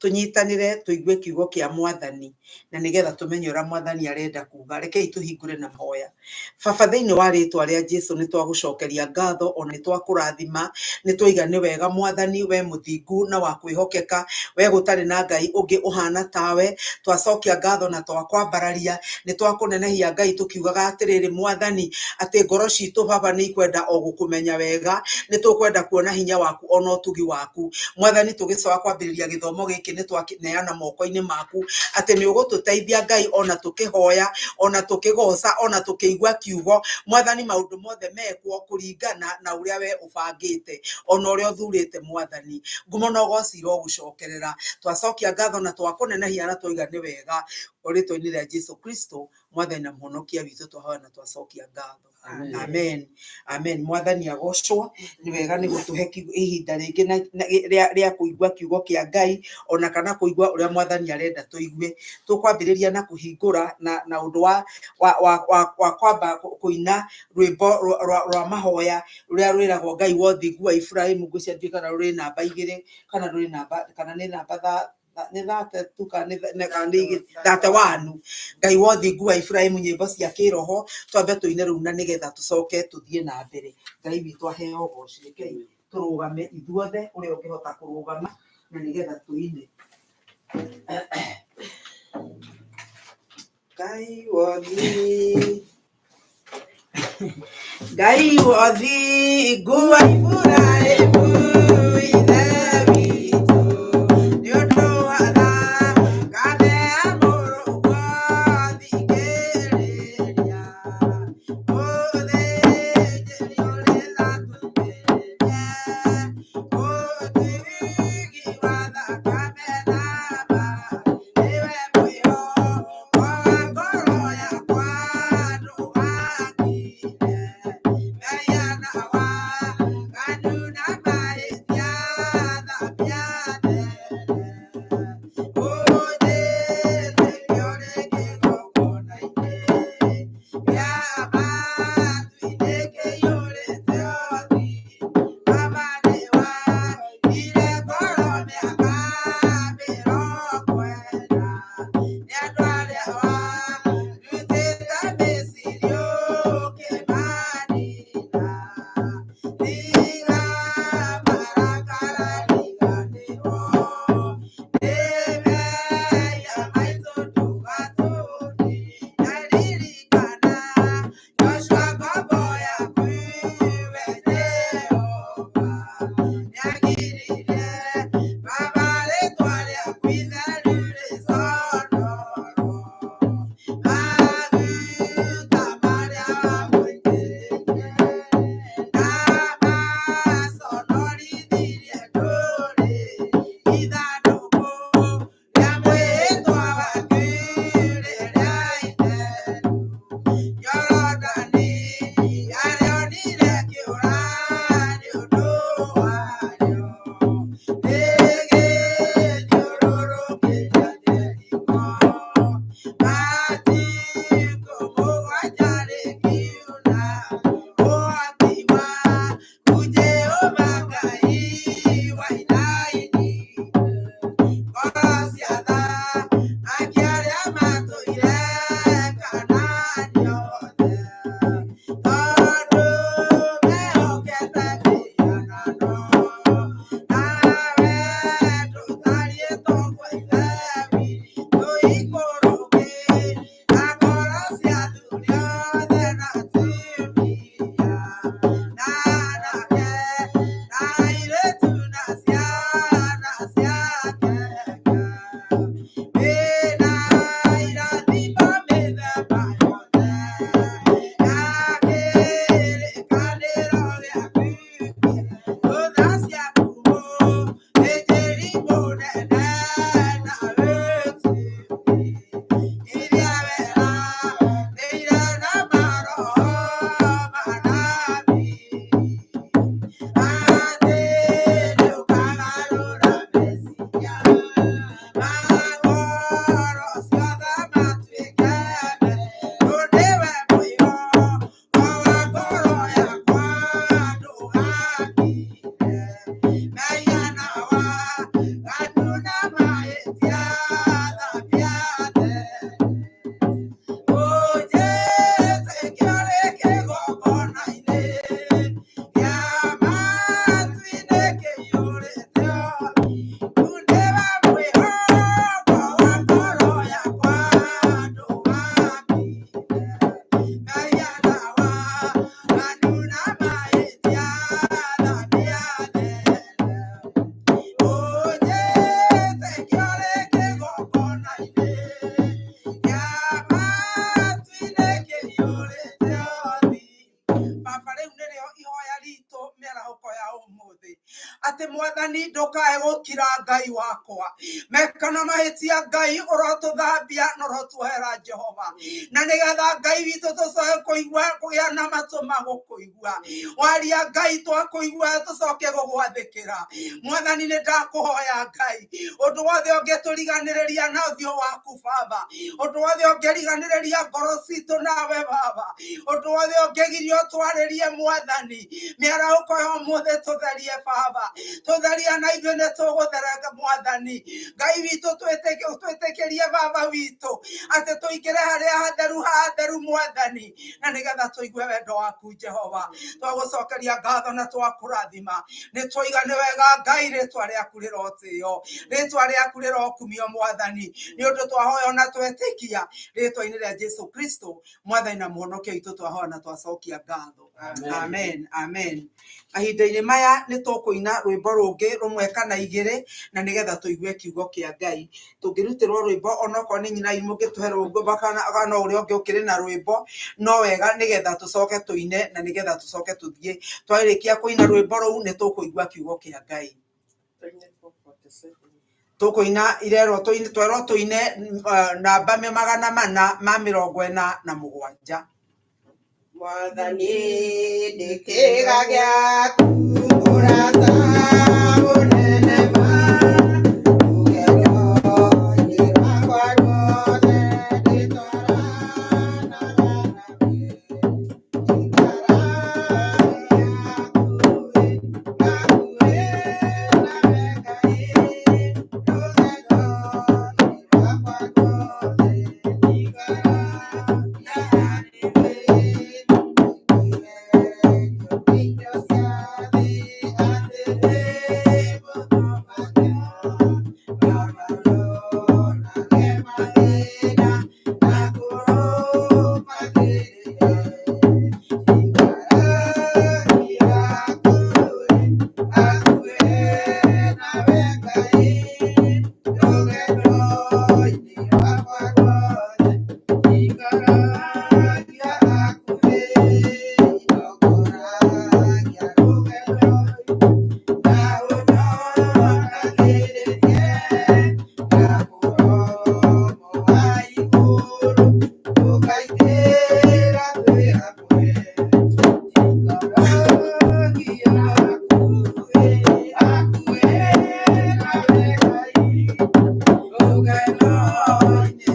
tunyitanire tuigue kiugo kia Mwathani na nigetha tumenye ura Mwathani arenda kuga. Rekei tuhingure na hoya. Baba, thiini wa ritwa ria Jesu ni twagucokeria ngatho, ona ni twakurathima, ni twiga ni wega Mwathani, we muthingu na wa kwihokeka, we gutari na Ngai ungi uhana tawe. Twacokia ngatho na twakwambararia, ni twakunenehia Ngai tukiugaga atiriri Mwathani, ati ngoro citu Baba ni ikwenda o gukumenya wega, ni tukwenda kuona hinya waku ona utugi waku Mwathani. Tugicoka kwambiriria githomo giki ni twakineana moko-ini maku, ati ni ugututeithia Ngai ona tukihoya, ona tukigoca, ona tukiigua kiugo Mwathani, maundu mothe mekwo kuringana na uria we ubangite, ona uria uthurite Mwathani. Ngumo na ugocira ugucokerera. Twacokia ngatho na twakunenehia na twiga ni wega ritwa-ini ria Jesu Kristo Mwathani na muhonokia witu, twahoya na twacokia ngatho. Amen. Amen. Mwathani agocwo. Ni wega ni gutuhe ihinda ringi ria kuigua kiugo kia Ngai, ona kana kuigua uria Mwathani arenda tuigue. Tukwambiriria na kuhingura na undu wa kwamba kuina rwimbo rwa mahoya ruria rwiragwo Ngai wa uthingu wa Ibrahimu. Ngwiciria kana ruri namba 2 kana ruri namba kana ni namba ni tu kana ni 31. Ngai wa uthingu wa Ibrahimu, nyimbo cia kiroho twambe tuine riu na nigetha tucoke tuthie na mbere. Ngai witu aheo goci. Rekei turugame ithuothe uria ungihota kurugama na nigetha tuine. Ngai wa uthingu, Ngai wa uthingu wa Ibrahimu, mwathani ndukae gukira Ngai wakwa mekana mahitia Ngai urotuthambia na urotuhera Jehova na nigetha Ngai witu tucoke kuigua kugia na matu magukuigua waria Ngai twakuigua tucoke gugwathikira mwathani ni ndakuhoya Ngai undu wothe ungeturiganiriria na uthio waku Baba undu wothe ungeriganiriria ngoro citu nawe Baba undu wothe ungegirio twaririe mwathani miarauko yo muthe tutherie Baba tutheria na ithuĩ nĩ tũgũtheranga mwathani Ngai witũ twĩtĩkĩrie Baba witũ atĩ tũingĩre harĩa hatheru mwathani na nĩgetha tũigue wendo waku Jehova twagũcokeria ngatho na twakũrathima nĩ twoiga nĩ wega Ngai rĩtwa rĩaku rĩrotĩo rĩtwa rĩaku rĩrokumio mwathani nĩ ũndũ twahoya na twetĩkia rĩtwa-inĩ rĩa Jesu Kristo mwathani na mũhonokia witũ twahoya na twacokia ngatho amen amen ahinda-inĩ maya nĩ tũkũina rwĩmbo rũngĩ rũmwe kana igĩrĩ na nĩgetha tũigue kiugo kĩa Ngai tũngĩrutĩrwo rwĩmbo onokorwo nĩ nyina mũngĩtũhe rwĩmbo kana ũrĩa ũngĩ ũkĩrĩ na rwĩmbo no wega nĩgetha tũcoke tũine na nĩgetha tũcoke tũthiĩ twarĩkia kũina rwĩmbo rũu nĩ tũkũigua kiugo kĩa Ngai tũkũina irerwo tũine namba 447 Mwathani nĩ kĩĩga gĩaku mũrata mũnene ma rũgendo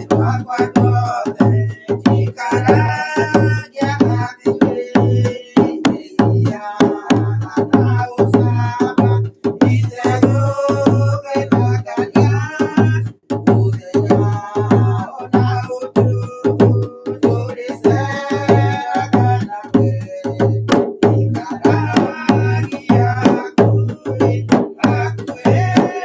rwakwa ruothe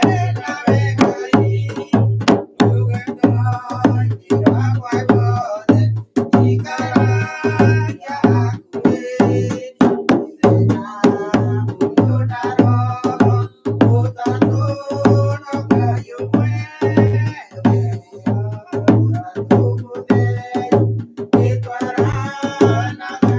ndĩtwaranaga nawe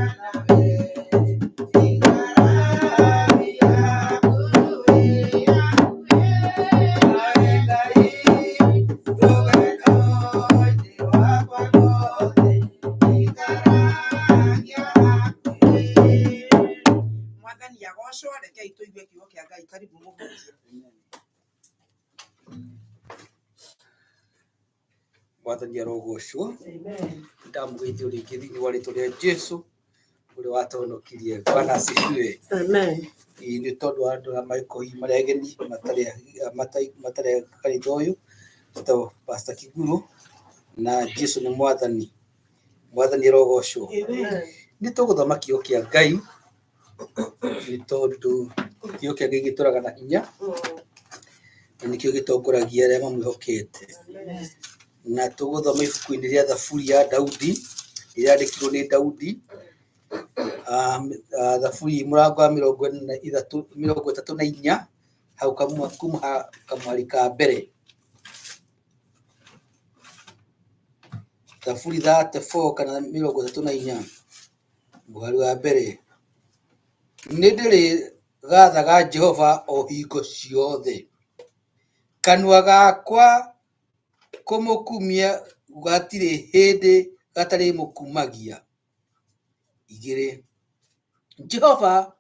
Mwathani arogocwo ndamugeithio rĩngĩ thĩinĩ wa rĩtwa rĩa Jesu ũrĩa watonokirie Bwana asifiwe amen nĩ tondũ wa andũ arĩa maikohi marĩa ageni matarĩ kanitha ũyũ to Pastor Kiguru na Jesu nĩ mwathani arogocwo nĩ tũgũthoma kiugo kĩa Ngai nĩ tondũ kiugo kĩa Ngai gĩtũraga na hinya na nĩkĩo gĩtongoragia arĩa mamwĩhokete na tũgũthoma ibuku-inĩ rĩa Thaburi ya Daudi ĩrĩandĩkirwo nĩ Daudi Thaburi mũrango wa 34 hau kuma kamwari ka mbere Thaburi 34 kana 34 mũhari wa mbere nĩ ndĩrĩ gathaga Jehova o hingo ciothe. Kanua gakwa kũmũkumia gatirĩ hĩndĩ gatarĩ mũkumagia. 2. Jehova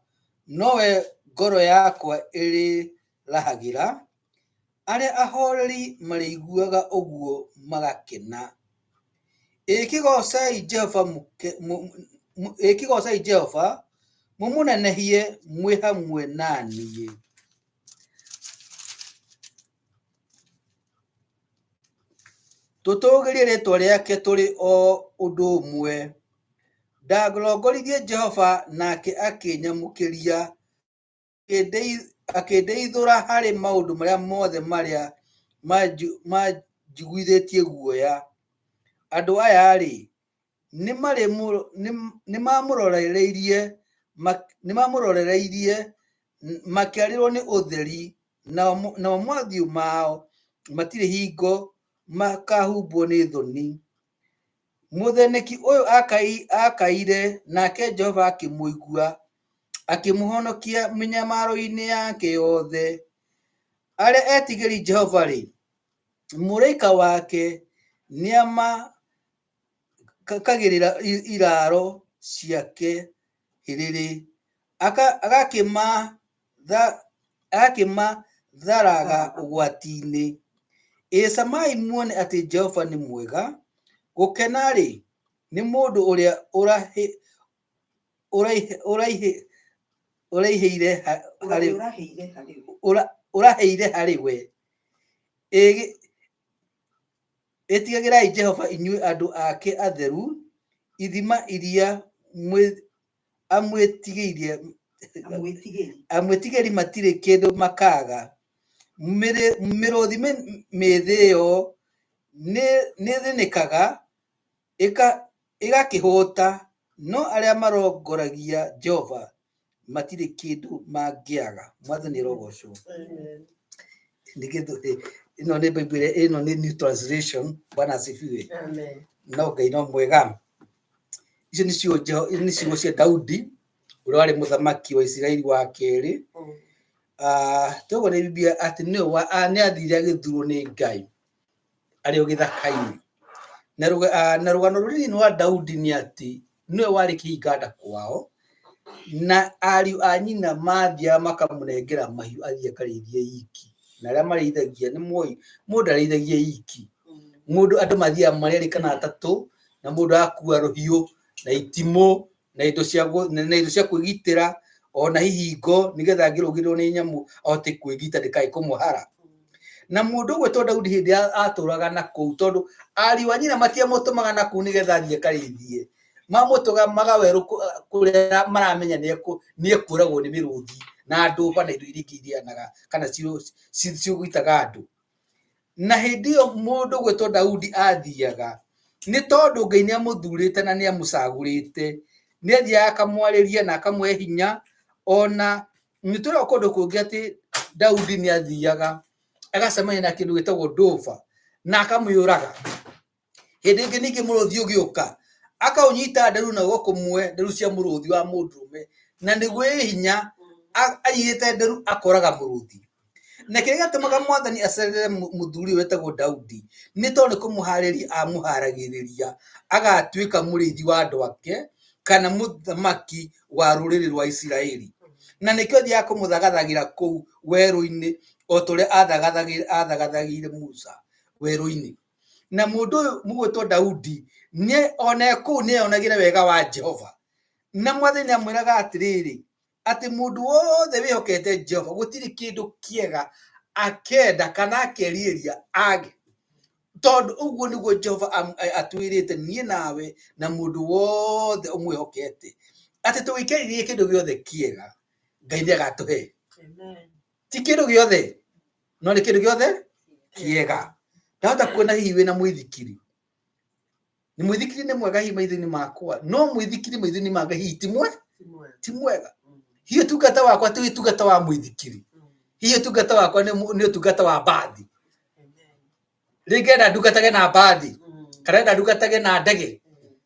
nowe ngoro yakwa ĩrĩrahagĩra, arĩa ahoreri marĩiguaga ũguo magakena. Ĩkĩgocai Jehova, mũmũnenehie mwĩ hamwe naniĩ. Tũtũũgĩrie rĩĩtwa rĩake tũrĩ o ũndũ ũmwe. Ndangorongoririe Jehova nake akĩnyamũkĩria, akĩndeithũra harĩ maũndũ marĩa mothe marĩa manjiguithĩtie guoya. Andũ aya-rĩ, nĩmamũroreirie makĩarĩrwo nĩ ũtheri, namo mothiũ mao matirĩ hingo makahumbwo nĩ thoni. Mũtheneki ũyũ akaire, nake Jehova akĩmũigua, akĩmũhonokia mĩnyamaro-inĩ yake yothe. Arĩa etigĩri Jehova-rĩ, mũraika wake nĩamakagĩrĩra iraro ciake hĩrĩrĩ, agakĩmatharaga ũgwati-inĩ. Camai muone atĩ Jehova nĩ mwega. Gũkena-rĩ, nĩ mũndũ ũrĩa ũraheire harĩ we. Ĩtigagĩrai Jehova inyuĩ andũ ake atheru, ithima iria amwĩtigĩri matirĩ kĩndũ makaga. Mĩrũthi mĩthĩo nĩthĩnĩkaga ĩgakĩhũta, no arĩa marongoragia Jehova matirĩ kĩndũ mangĩaga. Mwathani arogocwo. Ĩno nĩ Bible, ĩno nĩ New Translation. Bwana asifiwe. No Ngai no mwega. Icio nĩ ciugo cia Daudi ũrĩa warĩ mũthamaki wa Isiraeli wa kerĩ. Toguo nĩ Biblia atĩ nĩathire agĩthurwo nĩ Ngai arĩ o gĩthaka-inĩ. Na rũgano rũrĩa rwa Daudi nĩ atĩ nĩwe warĩ kĩhinganda kwao, na ariũ a nyina mathiaga makamũnengera mahiũ athiĩ akarĩithie iki. Na arĩa marĩithagia nĩmũĩ mũndũ arĩithagia iki, andũ mathiaga marĩ erĩ kana atatũ, na mũndũ akua rũhiũ na itimũ na indo cia kwĩgitĩra, ona hihingo, nĩgetha angĩrũgĩrwo nĩ nyamũ ahote kwĩgita ndĩkae kũmũhara. Na mũndũ ũgwĩtwo Daudi hĩndĩ atũraga na kũu, tondũ ariũ a nyina matiamũtũmaga na kũu nĩgetha athiĩ akarĩithie, mamũtũmaga werũ kũrĩa maramenya nĩekũragwo nĩ mĩrũthi na ndũba na indo iria ingĩ irianaga kana cigũitaga andũ. Na hĩndĩ ĩyo mũndũ ũgwĩtwo Daudi athiaga, nĩ tondũ Ngai nĩamũthurĩte na nĩamũcagũrĩte, nĩathiaga akamwarĩria na akamũhe hinya. Ona nĩtũrona kũndũ kũngĩ atĩ Daudi nĩathiaga agacemania na kĩndũ gĩtagwo ndũba na akamĩũraga. Hĩndĩ ĩngĩ ningĩ mũrũthi ũgĩũka akaũnyita nderu na guoko kũmwe, nderu cia mũrũthi wa mũndũrũme, na nĩguo hinya aiyĩte nderu akoraga mũrũthi. Na kĩrĩa gĩatũmaga Mwathani acerere mũthuri ũyũ wetagwo Daudi nĩ tondũ nĩ kũmũharĩria amũharagĩrĩria agatuĩka mũrĩithi wa andũ ake kana mũthamaki wa rũrĩrĩ rwa Isiraeli. Na nĩkĩo athiaga kũmũthagathagĩra kũu werũ-inĩ o torĩa athagathagĩire Musa werũ-inĩ. Na mũndũ ũyũ mũgwĩtwo Daudi ona kũu nĩonagĩra wega wa Jehova. Na Mwathani amwĩraga atĩrĩrĩ, atĩ mũndũ wothe wĩhokete Jehova gũtirĩ kĩndũ kĩega akenda kana akerirĩria age. Tondũ ũguo nĩguo Jehova atwĩrĩte niĩ nawe na mũndũ wothe ũmwĩhokete, atĩ tũgĩkĩrĩrie kĩndũ gĩothe kĩega Ngai nĩagatũhe. Ti kĩndũ gĩothe, no nĩ kĩndũ gĩothe kĩega. Ndahota kuona hihi wĩna mũithikiri, nĩ mũithikiri nĩ mwega hihi maitho-inĩ makwa, no mũithikiri maitho-inĩ ma Ngai hihi ti mwega. Hihi ũtungata wakwa ti ũtungata wa mũithikiri, hihi ũtungata wakwa nĩ ũtungata wa mbathi. Rĩngĩ enda ndungatage na mbathi kana enda ndungatage na ndege.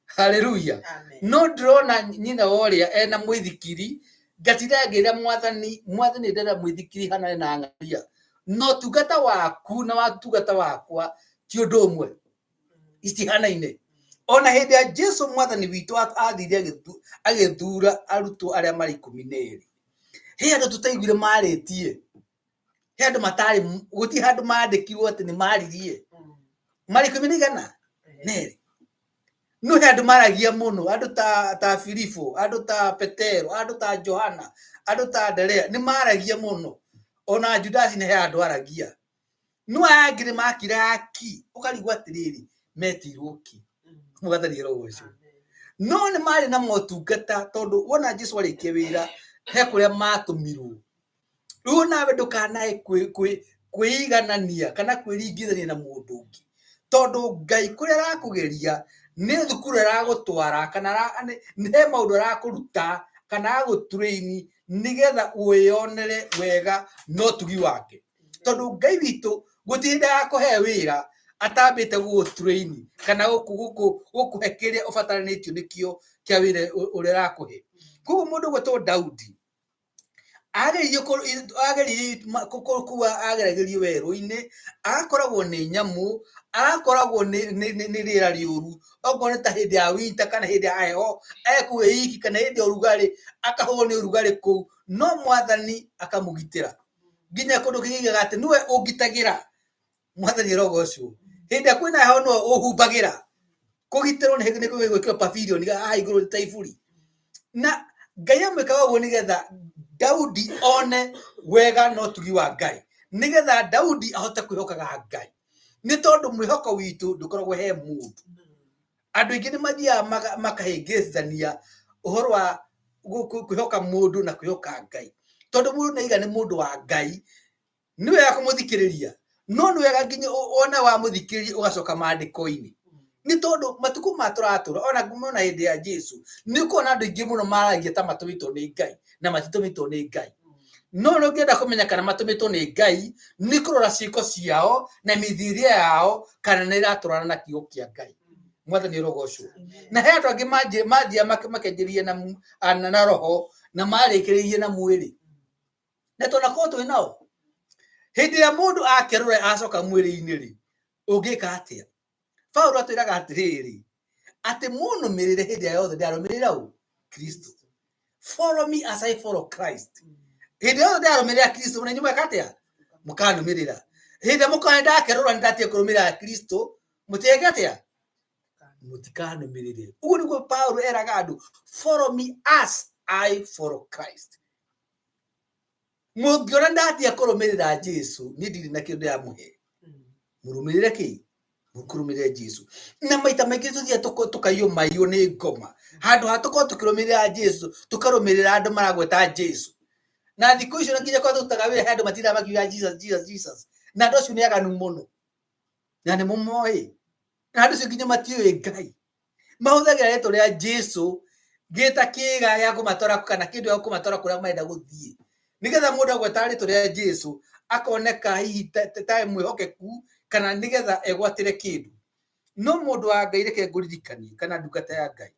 Haleluya. No ndĩrona nyina wa ũrĩa ena mũithikiri Gatiragira mwathani ndera mwithikiri hana na ngaria no tugata waku na watugata wakwa ti undu umwe istihanaine ona hindi ya Jesu mwathani witu athire agithura arutwo aria mari 12 he andu tutaiguire maritie he andu matari guti handu mandikirwo ati ni maririe mari 12 neri no he andu maragia muno andu ta Filipo andu ta Petero andu ta Johana andu ta Andrea ni maragia muno ona Judas ni he andu aragia no agire makiraki ukarigwa atiriri metirwo ki mugathani roho ucio no ni mari na motungata tondu wona Jesu arikie wira he kuria matumirwo riu nawe ndukanae kwiganania kana kwiringithania na mundu ungi tondu Ngai kuria arakugeria ni thukuru aragutwara kana he maundu arakuruta kana agutrain nigetha wionere wega no tugi wake tondu Ngai witu gutinda akuhe wira atambite gutrain kana gukuhekeria ubataranitio nikio kia wira uria arakuhe kugu mundu gwetwo Daudi ageririe kuwa ageragerio weru-ini agakoragwo ni nyamu agakoragwo ni rira riuru ogo ni ta hindi ya winter kana hindi ya heho ekuwe iki kana hindi ya urugari akahwo ni urugari ku no mwathani akamugitira nginya kundu kigiga ati niwe ungitagira mwathani rogo ucio hindi kwina heho no uhumbagira kugitirwo ni gwikira pavilion ga iguru ta iburi na Ngai amwikaga uguo nigetha Daudi one wega no tugi wa Ngai nigetha Daudi ahote kwihokaga Ngai ni tondu mwihoko witu ndukoragwo he mundu andu ingi ni mathia makahingithania uhoro wa kwihoka mundu na kwihoka Ngai tondu mundu naiga ni mundu wa Ngai ni wega kumuthikiriria no ni wega nginya ona wa muthikiriria ugacoka mandiko-ini ni tondu matuku maturatura ona ngumona hindi ya Jesu ni kuona andu ingi muno maragia ta matumitwo ni Ngai na matitumitwo ni Ngai no ngienda kumenya kana matumitwo ni Ngai ni kurora ciiko ciao na mithiria yao kana ni iraturana na kiugo kia Ngai mwathani rogo ucio na he andu angi manjia makenjirie na roho na marikiririe na mwiri na tona ko twi nao hindi ya mundu akerore acoka mwiri-ini ri ungika atia Paulo atwiraga atiriri ati muno mirire hindi ya yothe ndarumirira u Kristo follow me as I follow Christ hindi yothe ndarumirira Kristo na nyuma katia mukanumirira hindi mukaenda akerora ndatie kurumira Kristo mutege atia mutikanumirire ugu niguo Paulo eraga andu follow me as I follow Christ mungiona ndatie kurumirira Jesu ni ndiri na kindu ya muhe murumirire ki mukurumire Jesu na maita maingi tuthia tukayo mayo ni ngoma handu hatuko tukirumirira Jesu tukarumirira andu maragweta Jesu na thiku icio na nginya kwa tutaga wira handu matira makiuga Jesus na andu acio ni aganu muno na ni mumoi na andu acio nginya matiuĩ Ngai mahuthagira rĩtwa rĩa Jesu gita kiga ya kumatora kana kindu ya kumatora kuria maenda guthie nigetha mundu agweta rĩtwa rĩa Jesu akoneka hihi ta mwihokeku kana nigetha egwatire kindu no mundu wa Ngai reke nguririkanie kana ndungata ya Ngai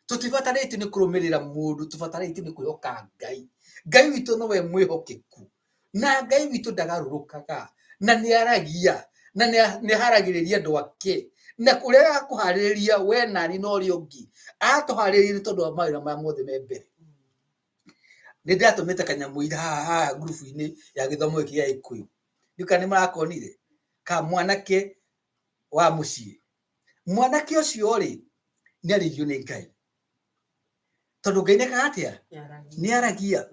tutibatarĩtio ni kurumirira mundu tubatarĩtio ni kwihoka Ngai Ngai witu no we mwihokeku na Ngai witu ndagarurukaga na ni aragia na ni haragiriria andu ake na kuria akuhaririria we nani no ri ungi atuhaririria tondu wa mawira ma mothe me mbere ni ndatumite kanyamu ira group-ini ya githomo giki ya Ikuyu ndikani marakonire ka mwanake wa mucii mwanake ucio ri ni arigio ni Ngai tondu Ngai neka atia ni aragia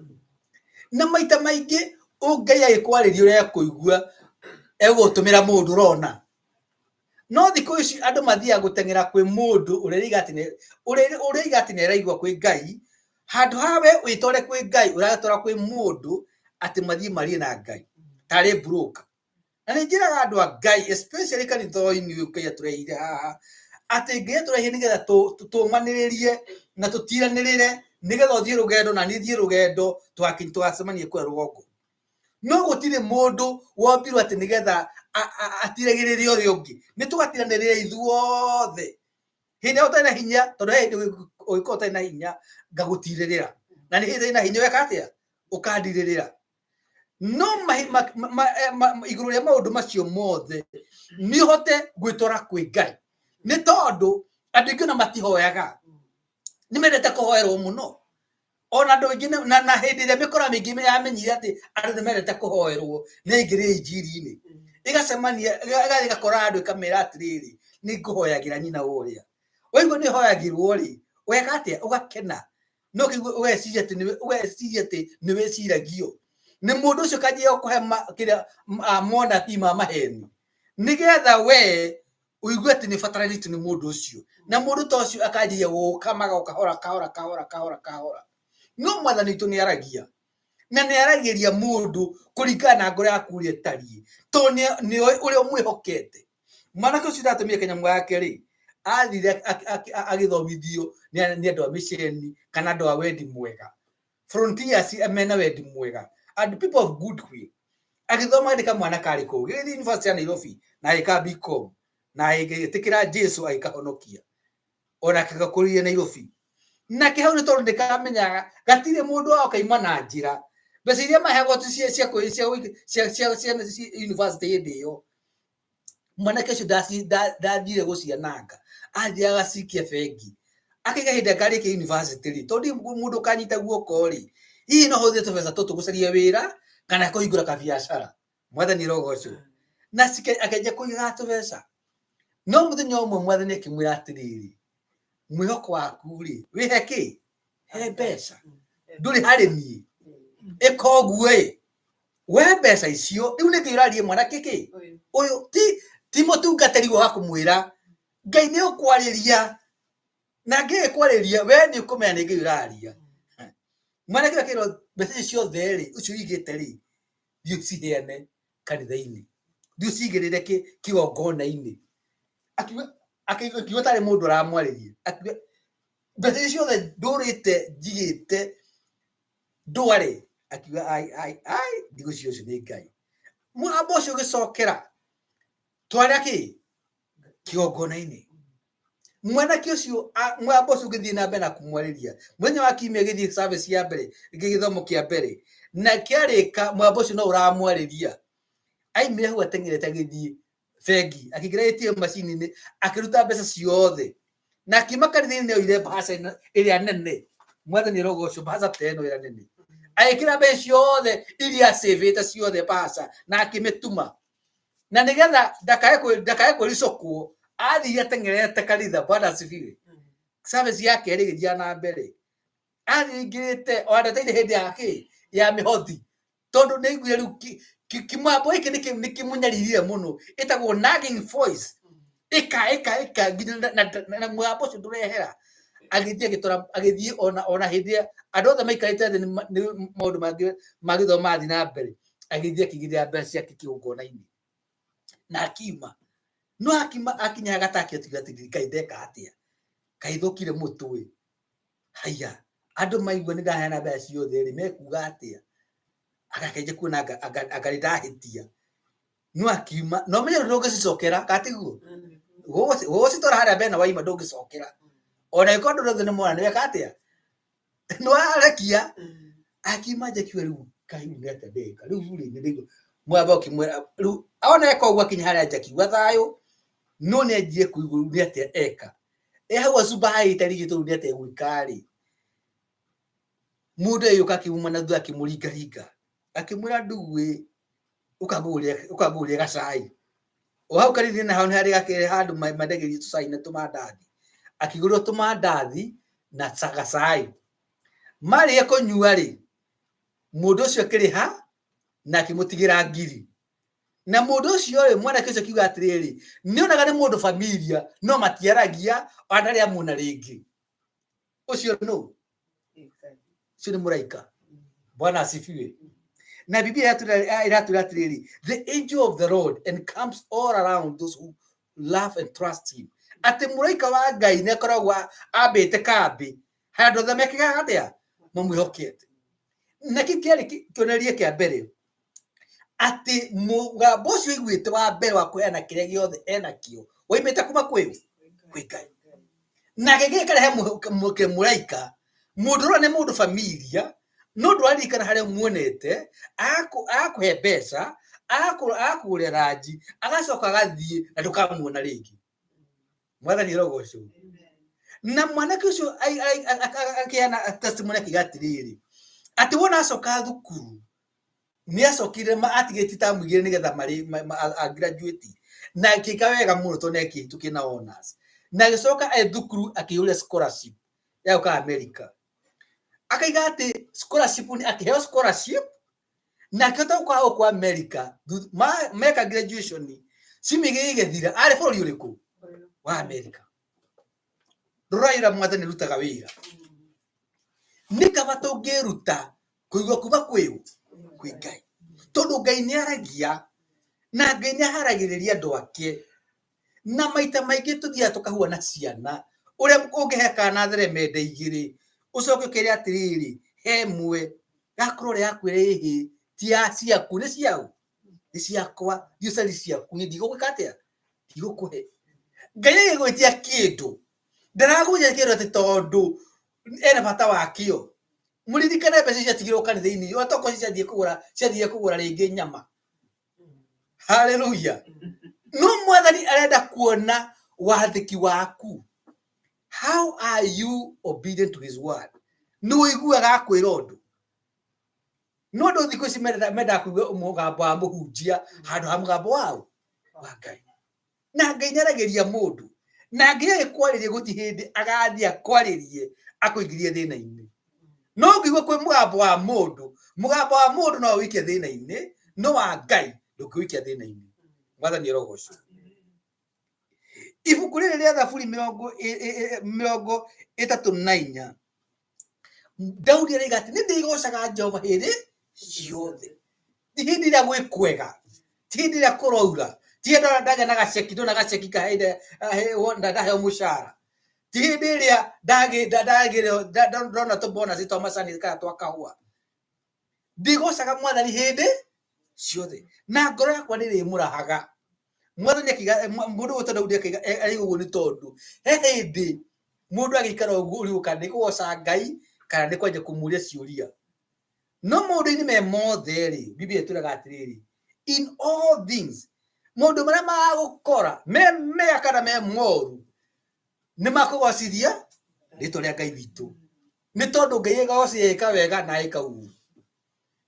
na maita maingi Ngai agikwariria uria kuigua egutumira mundu rona no thiku ici andu mathia gutengera kwi mundu uria igatine iraigua kwi Ngai handu hawe witore kwi Ngai uratora kwi mundu ati mathie marie na Ngai tari broker na njiraga andu a Ngai especially kanitho-ini ukai atureire haha ati Ngai atureire nigetha tumaniririe na tutiranirire nigetha uthie rugendo na ni thie rugendo twacemanie kwa rugongo no gutire mundu wombirwo ati nigetha atiragirire uria ungi ni tugatiranirire ithuothe hindi utari na hinya tondu hindi ugikorwo utari na hinya ngagutirĩrĩra na nĩ hĩndĩ na hinya weka atia ũkandirĩrĩra no igũrũ rĩa maũndũ macio mothe nĩ ũhote gwĩtwara kwĩ Ngai nĩ tondũ andũ aingĩ na matihoyaga nĩ mendete kũhoerwo mũno ona andũ aingĩ na hĩndĩ ĩrĩa mĩkora mĩingĩ yamenyire atĩ andũ nĩ mendete kũhoerwo nĩ aingĩrĩre injiri-inĩ ĩgacemania ĩgakora andũ ĩkamera atĩrĩrĩ nĩ ngũhoyagĩra nyina ũrĩa waigua nĩ hoyagĩrwo rĩ weka atĩa ũgakena no weciria atĩ nĩ wĩciragio nĩ mũndũ ũcio kanjia kũhe kĩrĩa monathi ma maheni nĩgetha we ũigue atĩ nĩ bataranĩtio nĩ mũndũ ũcio na mũndũ ta ũcio akanjia gũkamaga kahora no Mwathani witũ nĩ aragia na nĩ aragĩria mũndũ kũringana na ngoro yaku ũrĩa ĩtariĩ tondũ nĩ ũrĩa ũmwĩhokete mwanake ũcio ndatumire kanyamũ gake rĩ athire agĩthomithio nĩ andũ a mĩceni kana andũ a wendi mwega frontiers mena wendi mwega and people of goodwill agĩthoma ndika mwana karĩ kũu gĩthiĩ university ya Nairobi na agĩka BCom na agĩtĩkĩra Jesu agĩkahonokia ona akĩgakũrĩria Nairobi nake hau nĩ tondũ ndĩkamenyaga gatirĩ mũndũ wao kaima na njĩra mbeca iria maheagwo cia university hĩndĩ ĩyo mwanake ũcio ndathire gũciananga athiĩ agacikia bengi akĩiga hĩndĩ akarĩkia university rĩ tondũ mũndũ kanyita guoko rĩ hihi no hũthĩre tũbeca tũtũ gũcaria wĩra kana kũhingũra kabiacara Mwathani rogocwo na akenja kũiga tũbeca no mũthenya ũmwe Mwathani akĩmwĩra atĩrĩrĩ mwĩhoko waku rĩ wĩhe kĩ he mbeca ndũrĩ harĩ niĩ ĩka ũguo we mbeca icio rĩu nĩkĩ ũraria mwanake kĩ ũyũ ti mũtungatĩri wa kũmwĩra Ngai nĩ ũkwarĩria na ngĩkwarĩria we nĩ ũkũmenya nĩ Ngai ũraria mwanake akĩrwo mbeca ciothe rĩ ũcio igĩte rĩ thiĩ ciheane kanitha-inĩ thiĩ cigĩrĩre kĩgongona-inĩ akiuga tarĩ mũndũ aramwarĩria akiuga mbeca ciothe ndũrĩte njigĩte ndware akiuga ai ndigũcio ũcio nĩ Ngai mũgambo ũcio ũgĩcokera twarĩ kĩ kĩgongona-inĩ mwanake ũcio mũgambo ũcio ũgĩthiĩ na mbere na kũmwarĩria mũthenya wa kiumia gĩthiĩ service ya mbere gĩthomo kĩa mbere na kĩarĩka mũgambo ũcio no ũramwarĩria aimire hau ateng'erete agĩthiĩ bengi akĩingĩra ATM macini-inĩ akĩruta mbeca ciothe na akiuma kanitha-inĩ oire mbaca ĩrĩa nene Mwathani rogocwo mbaca ta ĩno ĩrĩa nene agĩkĩra mbeca ciothe iria acĩvĩte ciothe mbaca na akĩmĩtuma na nĩgetha ndakae kũricokwo athire ateng'erete kanitha Bwana asifiwe service yake ĩrĩ ĩgĩthiĩ na mbere athingĩrĩte o andeteire hĩndĩ yake ya mĩhothi tondũ nĩ aiguire rĩu kimwambo gĩkĩ nĩ kĩmunyaririe mũno ĩtagwo nagging voice ĩka nginya na mwambo ũcio ndũrehera agĩthiĩ ona hĩndĩ andũ othe maikarĩte thĩ nĩ maũndũ ma gĩthomo mathiĩ na mbere agĩthiĩ akĩigĩrĩra mbeca ciake kĩgongona-inĩ na akiuma no akinya gatakia tiga atĩrĩrĩ Ngai ndeka atĩa Ngai thũkire mũtwe haya andũ maigua nĩ ndaheana mbeca ciothe rĩ mekuga atĩa agakenja kuona agarĩ ndahĩtia no akiuma no menye ndũngĩcicokera katiguo gũcitwara harĩa mbere na waima ndũngĩcokera ona ĩkorwo andũ othe nĩ mona nĩ weka atĩa no arekia akiuma njekiwe rĩu Ngai nĩ atĩa ndeka rĩu rĩ nĩ ndĩigua mwamba ũkĩmwĩra rĩu ona eka ũguo akinya harĩa nja akiuga thayũ no nĩ anjie kũigua rĩu nĩ atĩa eka hau acumba haĩte rigĩtwo rĩu nĩ atĩa gwĩka rĩ mũndũ ũyũ akiuma na thutha akĩmũringaringa akĩmwĩra nduguĩ ũkagũria gacai o hau kanitha-inĩ hau nĩ harĩ gakĩrĩ handũ mendagĩria tũcai na tũmandathi akĩgũrĩrwo tũmandathi na gacai marĩkia kũnyua rĩ mũndũ ũcio akĩrĩha na akĩmũtigĩra ngiri na mũndũ ũcio rĩ mwanake ũcio akiuga atĩrĩrĩ nĩonaga nĩ mũndũ familia no matiaragia ona rĩa muona rĩngĩ ũcio no ũcio nĩ mũraika Bwana asifiwe na Biblia iratwĩra atĩrĩrĩ the angel of the Lord encamps all around those who love and trust him atĩ mũraika wa Ngai nĩ akoragwo ambĩte kambĩ handũ othe mekaga atĩa mamwĩhokete na kĩu kĩarĩ kĩonereria kĩa mbere atĩ mũgambo ũcio aiguĩte wa mbere wa kũheana kĩrĩa gĩothe enakĩo waimĩte kuma kwĩ Ngai na gĩgĩkarehe mũraika mundu ro ne mundu familia no ndwarikana haria muonete akuhe mbeca akure ranji agacoka gathie na ndukamuona ringi. Mwathani rogoco. Na mwanake ucio akiana testimony akigatiriri ati wona acoka thukuru ni acokire atigiti tamu igire nigetha mari graduate na kika wega muno to neki tukina honors na gicoka thukuru akiyuria scholarship ya uka America akaiga ati scholarship ni akiheo scholarship na akihota uka kwa America meka graduation simigige thira ari bũrũri ũrĩkũ wa America. Rũraira Mwathani rutaga wĩra nĩ kaba tũngĩruta kũigua kuma kwĩ Ngai tondũ Ngai nĩ aragia na Ngai nĩ aharagĩrĩria andũ ake na maita maingĩ tũthiaga tũkahua na ciana ũrĩa ũngĩhe kana thereme igĩrĩ ucoke ũkĩre atĩrĩrĩ he mwe yakorwo yakwĩra ĩhĩ ti ciaku nĩ ciaũ nĩ ciakwa ndiũcari ciaku nĩ ndigũgwĩka atĩa ndigũkũhe. Ngai agĩgwĩtia kĩndũ ndaragũnye kĩndũ atĩ tondũ ena bata wakĩo. Mũririkane mbeca ciatigirwo kanitha-inĩ watoko ciathiĩ kũgũra rĩngĩ nyama. Hallelujah. No Mwathani arenda kuona wathĩki waku. How are you obedient to his word? Nĩ ũiguaga akwĩra ũndũ no ndũ thikũ ici menda kũigua mũgambo wa mũhunjia handũ ha mũgambo wa Ngai. Na Ngai nĩaragĩria mũndũ na Ngai agĩkwarĩria gũti hĩndĩ agathiĩ akwarĩrie akũingĩrie thĩna-inĩ. No ngĩigua kwĩ mũgambo wa mũndũ no ũikie thĩna-inĩ no wa Ngai ndũngĩikia thĩna-inĩ. Mwathani arogocwo. Ibuku rĩrĩ rĩa Thaburi 34 Daudi arauga atĩ nĩ ndĩgocaga Jehova hĩndĩ ciothe. Ti hĩndĩ ĩrĩa gwĩ kwega, ti hĩndĩ ĩrĩa kũroura, ti hĩndĩ ĩrĩa ndagĩa na gaceki ndona gaceki kaheire ndaheo mũcara, ti hĩndĩ ĩrĩa ndona tũbonasi twa macani kana twa kahũa. Ndigocaga Mwathani hĩndĩ ciothe na ngoro yakwa nĩ ĩrĩmũrahaga. Mwathani akiga mũndũ wĩtwo Daudi akiga arĩ ũguo nĩ tondũ he hĩndĩ mũndũ agĩikara ũguo ũriũka nĩ kũgoca Ngai kana nĩ kwanja kũmũria ciũria. No maũndũ-inĩ me mothe rĩ Biblia ĩtwĩraga atĩrĩrĩ in all things maũndũ marĩa magũkora me mega kana me moru nĩ makũgocithia rĩtwa rĩa Ngai witũ nĩ tondũ Ngai egocithia eka wega na eka ũru.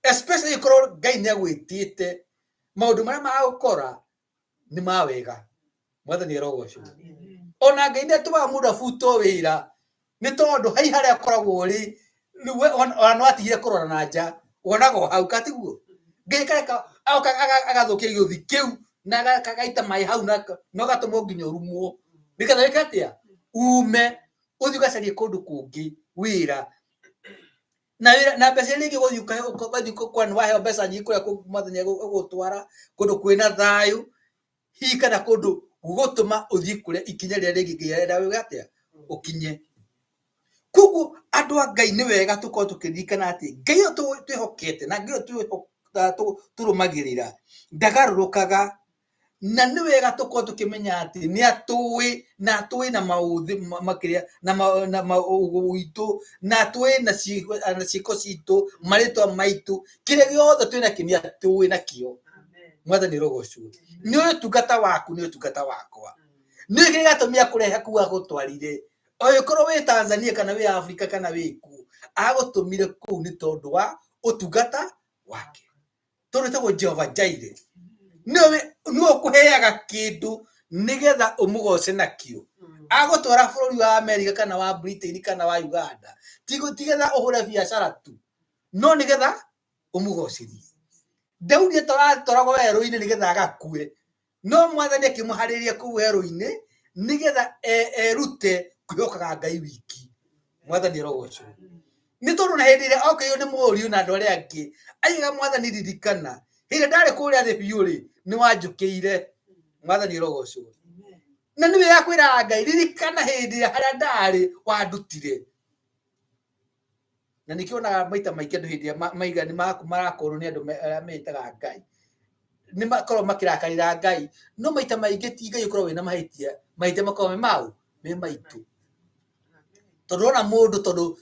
Especially korwo Ngai nĩ agwĩtĩte maũndũ marĩa magũkora nĩ ma wega. Mwathani arogocwo. Ona Ngai nĩ atũmaga mũndũ abutwo wĩra nĩ tondũ hai harĩa akoragwo rĩ ona no atigire kũrora na nja wonago hau katiguo. Ngai kareka agathũkia gĩũthi kĩu na gagaita maĩ hau no gatũmwo nginya ũrumwo nĩgetha wĩke atĩa ume ũthiĩ ũgacarie kũndũ kũngĩ wĩra na mbeca rĩngĩ gũthiĩ kwani waheo mbeca nyingĩ kũrĩa Mwathani agũtwara kũndũ kwĩna thayũ hihi kana kũndũ gũgũtũma ũthiĩ kũrĩa ikinya rĩrĩa rĩngĩ Ngai arenda wĩke atĩa ũkinye. Koguo andũ a Ngai nĩ wega tũkorwo tũkĩririkana atĩ Ngai ũyũ twĩhokete na Ngai ũyũ tũrũmagĩrĩra ndagarũrũkaga na nĩ wega tũkorwo tũkĩmenya atĩ nĩ atũĩ na atũĩ na maũthĩ makĩria na witũ na atũĩ na ciĩko citũ marĩtwa maitũ kĩrĩa gĩothe twĩna kĩnĩ atũĩ nakĩo. Mwathani rogocwo. Nĩ ũyũ tungata waku nĩ ũtungata wakwa nĩ kĩrĩa gĩatũmire akũrehe kuo agũtwarire oĩkorwo wĩ Tanzania kana wĩ Afrika kana wĩ kũ agũtũmire kũu nĩ tondũ wa ũtungata wake. Tondũ tagwo Jehova Jireh nĩ ũkũheaga kĩndũ nĩgetha ũmũgoce nakĩo. Agũtwara bũrũri wa Amerika kana wa Britain kana wa Uganda tigetha ũhũre biacara tu no nĩgetha ũmũgocithie. Daudi atwaragwo werũ-inĩ nĩgetha agakue no Mwathani akĩmũharĩria kũu werũ-inĩ nĩgetha erute kwĩhokaga Ngai wiki. Mwathani arogocwo. Nĩ tondũ na hĩndĩ ĩrĩa okĩirwo nĩ mũriũ na andũ arĩa angĩ aiga Mwathani ririkana hĩndĩ ndarĩ kũrĩa thĩ biũ rĩ nĩ wanjũkĩire. Mwathani arogocwo. Na nĩ wega kwĩra Ngai ririkana hĩndĩ ĩrĩa harĩa ndarĩ wandutire. Na nĩkĩonaga maita maingĩ andũ hĩndĩ ĩrĩa maigani maku marakorwo nĩ andũ arĩa metaga Ngai nĩ makorwo makĩrakarĩra Ngai no maita maingĩ ti Ngai ũkorwo wĩna mahĩtia maita makorwo me mau me maitũ. Todona mundu todu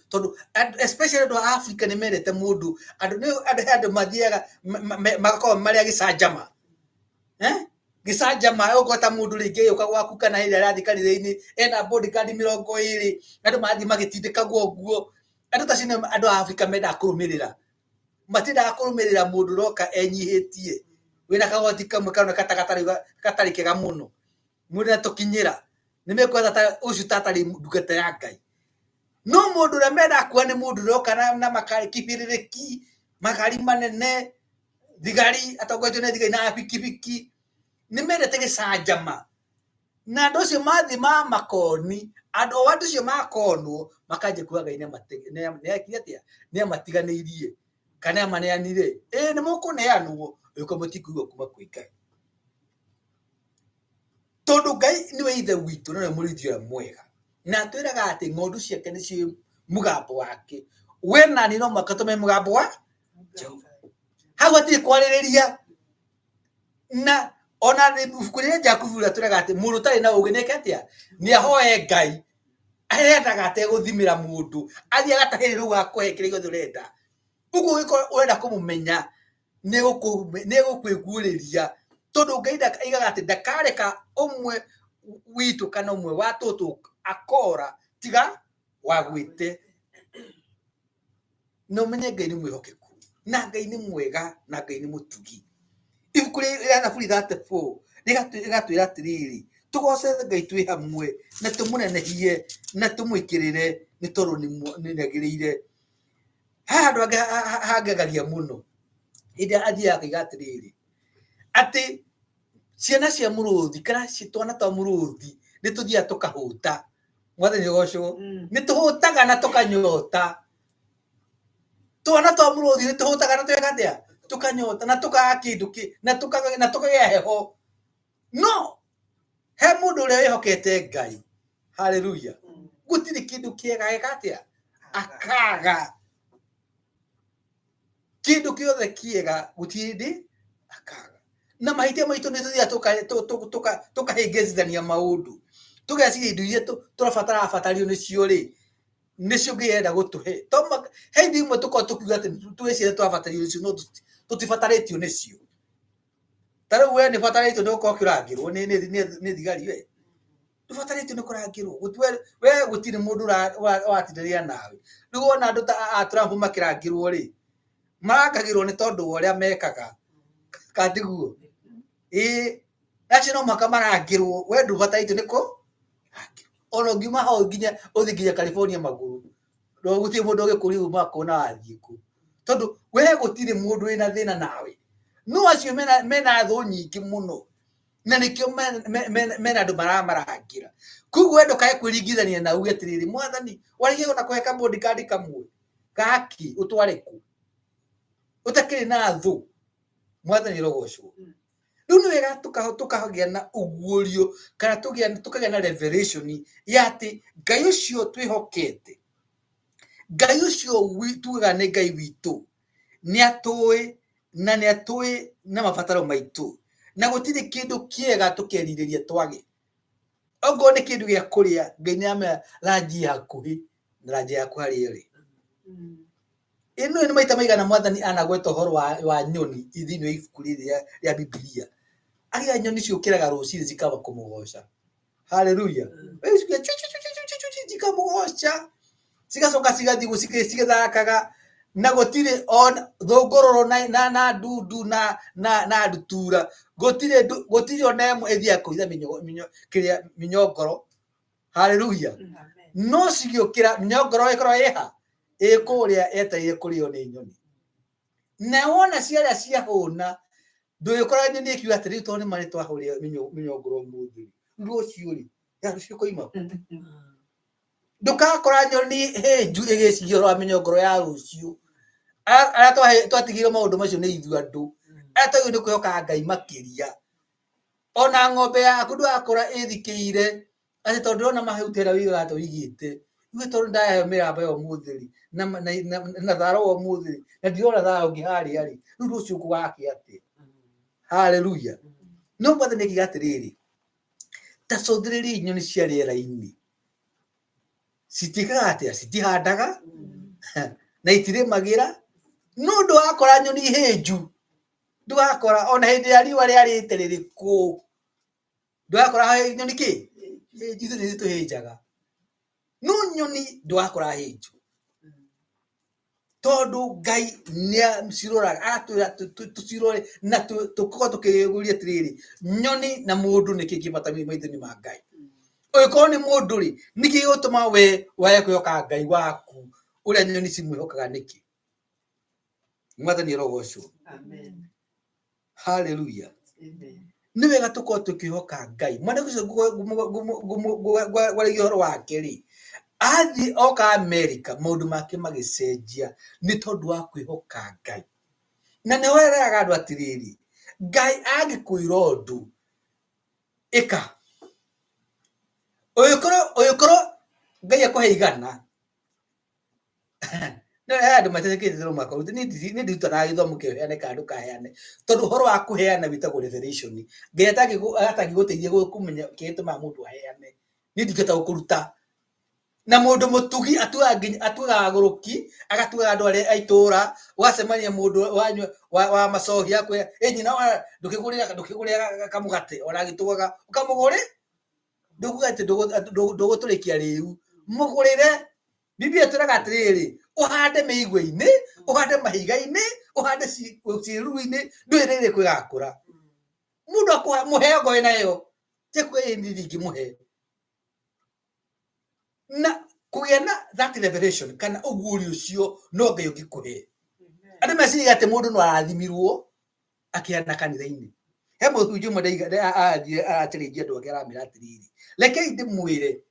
especially do Africa ni merete mundu adu mathiaga magako maria gicajama gicajama ugota mundu ringi uka gwaku kana ile arathi kanitha-ini ena bodyguard 20 adu mathi magitindikagwo guo adu tacine adu Africa menda kurumirira matinda kurumirira mundu roka enyihitie wina kagoti kamwe kana katari kega muno mundu atukinyira nimekwenda ta ucio tatari ndugata ya Ngai no mundu na menda kuwa ni mundu roka na makari kibiririki makari manene thigari atongotio ni thigari na pikipiki ni mendete gicajama na andu acio mathi ma makoni andu watu acio makonwo makaje kuga Ngai ni amatiganĩirie kana amaneanire ni mukuneanwo uko mutikuigua kuma kwĩ Ngai tondu Ngai niwe ithe witu na mũrithia mwega na twiraga ati ng'ondu ciake nicio mugambo wake we nani no makatume mugambo wa Jehova hau atiri kwarĩrĩria na ona ibuku-inĩ Jakubu twiraga ati mundu tari na ũgĩ nĩke atia ni ahoe Ngai arendaga ategũthimĩra mundu athie agatahĩrĩ rũu gakũhe kĩrĩa gĩothe ũrenda ũguo ũgĩkorwo ũrenda kũmũmenya nĩgũkwĩguũrĩria tondu Ngai aigaga ati ndakareka ũmwe witu kana ũmwe wa tũtũ akora tiga wagwĩte no menye Ngai nĩ mwĩhokeku na Ngai nĩ mwega na Ngai nĩ mũtugi ibuku rĩa Thaburi 34 rĩgatwĩra atĩrĩrĩ tũgoce Ngai twĩ hamwe na tũmũnenehie na tũmwĩkĩrĩre nĩ tondũ nĩagĩrĩire handũ hangĩagaria mũno hĩndĩ athiaga akiuga atĩrĩrĩ atĩ ciana cia mũrũthi kana twana twa mũrũthi nĩ tũthiaga tũkahũta mwathani ũgocwo nĩ tũhũtaga na tũkanyota twana twa mũrũthi nĩ tũhũtaga na tweka atĩa tukanyota na tukaga kindu na tukagĩa heho no he mundu ũrĩa wĩhokete Ngai haleluya gũtirĩ kindu kĩega gĩka atĩa akaga kindu kĩothe kĩega gũtirĩ akaga na mahĩtia maitũ nĩ tũthiaga tũkahĩngĩcithania maũndũ tũgeciria indo iria tũrabatario nĩcio rĩ nĩcio ngĩenda gũtũhe he indo imwe tũkorwo tũkiuga atĩ twĩciria twabatario nĩcio no tũtibatarĩtio nĩcio ta rĩu we nĩbatarĩtio nĩ gũkorwo ũkĩrangĩrwo nĩ thigari we ndũbatarĩtio nĩ kũrangĩrwo we gũtirĩ mũndũ watindanĩria nawe rĩu wona andũ ta Trump makĩrangĩrwo rĩ marangagĩrwo nĩ tondũ wa ũrĩa mekaga katiguo acio no maka marangĩrwo we ndũbatarĩtio nĩ kũ ona ũngiuma hau nginya ũthiĩ nginya California magũrũ no gũtirĩ mũndũ ũgĩkũria uma kuona wathiĩ kũ tondu we gũtirĩ mũndũ wĩna thĩna nawe no acio mena thũ nyingĩ mũno na nĩkĩo mena andũ maramarangĩra koguo we ndũkae kwĩringithania na uge atĩrĩrĩ mwathani warĩgie na kũhe bodyguard kamwe gaki ũtware kũ ũtakĩrĩ na thũ mwathani rogocwo rĩu nĩ wega tũkagĩa na ũguũrio kana tũkagĩa na revelation ya atĩ Ngai ũcio twĩhokete Ngai ũcio tugaga nĩ Ngai witũ nĩatũĩ na mabataro maitũ na gũtirĩ kĩndũ kĩega tũkerirĩria twage okorwo nĩ kĩndũ gĩa kũrĩa Ngai nĩamenya ranji hakuhĩ na ranji yaku harĩa ĩrĩ ĩno nĩ maita maigana mwathani anagweta ũhoro wa nyoni thĩinĩ wa ibuku rĩa Bibilia agia nyoni ciũkĩraga rũcinĩ cikamba kũmũgoca haleluya cikamũgoca cigacoka cigathiĩ cigĩthakaga na gũtirĩ on thũngũrũrũ na ndundu na ndutura gũtirĩ ona ĩmwe ĩthiaga kũhitha mĩnyongoro haleluya no cigĩũkĩra mĩnyongoro ĩkorwo ĩha ĩkũrĩa etereire kũrĩo nĩ nyoni na wona ciarĩa ciahũna ndũgĩkora nyoni ĩkiuga atĩrĩu tondũ nĩ marĩ twahũrĩa mĩnyongoro mũthĩ rũciũ rĩ ciũkoima ndũgakora nyoni hĩnju ĩgĩciria ũhoro wa mĩnyongoro ya rũciũ arĩa twatigĩirwo maũndũ macio nĩ ithuĩ andũ arĩa twagĩrĩirwo nĩ kwĩhoka Ngai makĩria ona ng'ombe yaku ndũgakora ĩthikĩire atĩ tondũ ndĩrona mahuti harĩa wigaga tũigĩte iwe tondũ ndaheo mĩramba ĩyo ũmũthĩ rĩ na thara wa ũmũthĩ rĩ na ndirona thara ũngĩ harĩa rĩ rĩu rũciũ kũgakĩ atĩ haleluya no mwathani akiuga atĩrĩrĩ ta cũthĩrĩriai nyoni cia rĩera-inĩ citikate citihandaga na itire magira no ndo akora nyoni heju ndugakora ona hindi ya riwa riarite ririku ndugakora nyoni ki heju ni tuhejaga no nyoni ndugakora heju tondu Ngai nia cirora atwira tucirore na tukoko tukiguria tiriri nyoni na mundu niki kibata maithini ma Ngai oiko ni mundu ri niki gutuma we wae kuyoka Ngai waku uria nyoni cimwihokaga niki mwathani rogoco Amen. haleluya Amen. ni wega tuko tukihoka Ngai mwana gucio gwari gihoro wake ri athi oka America maundu make magicenjia ni tondu wa kwihoka Ngai na ni weraga andu atiriri Ngai agikwira undu ika oyukoro Ngai akuhe igana no andu matekete ro mako ni ndutana githomo kio heane kandu kaheane tondu horo wa kuheana bitagwo revelation Ngai ataki guteithia kumenya kituma mundu aheane ni ndiketa gukuruta na mundu mutugi atuga guruki agatuga andu ari aitura wacemania mundu wa macohi akwe nyina ndukigurira kamugate ona gitugaga ukamugure ndugugate nduguturikia riu mugurire Biblia turaga atiriri uhande meigwe-ini uhande mahiga-ini uhande ciru-ini ndwirire kwigakura mundu akwa muhe ngo nayo tekwe ndingi muhe na kugena that revelation kana uguri ucio no Ngai ugikuhe andu meciria ati mundu no arathimirwo akiana kanitha-ini he muthunjio mwendaiga atiriria andu ake aramira atiriri rekei ndimwire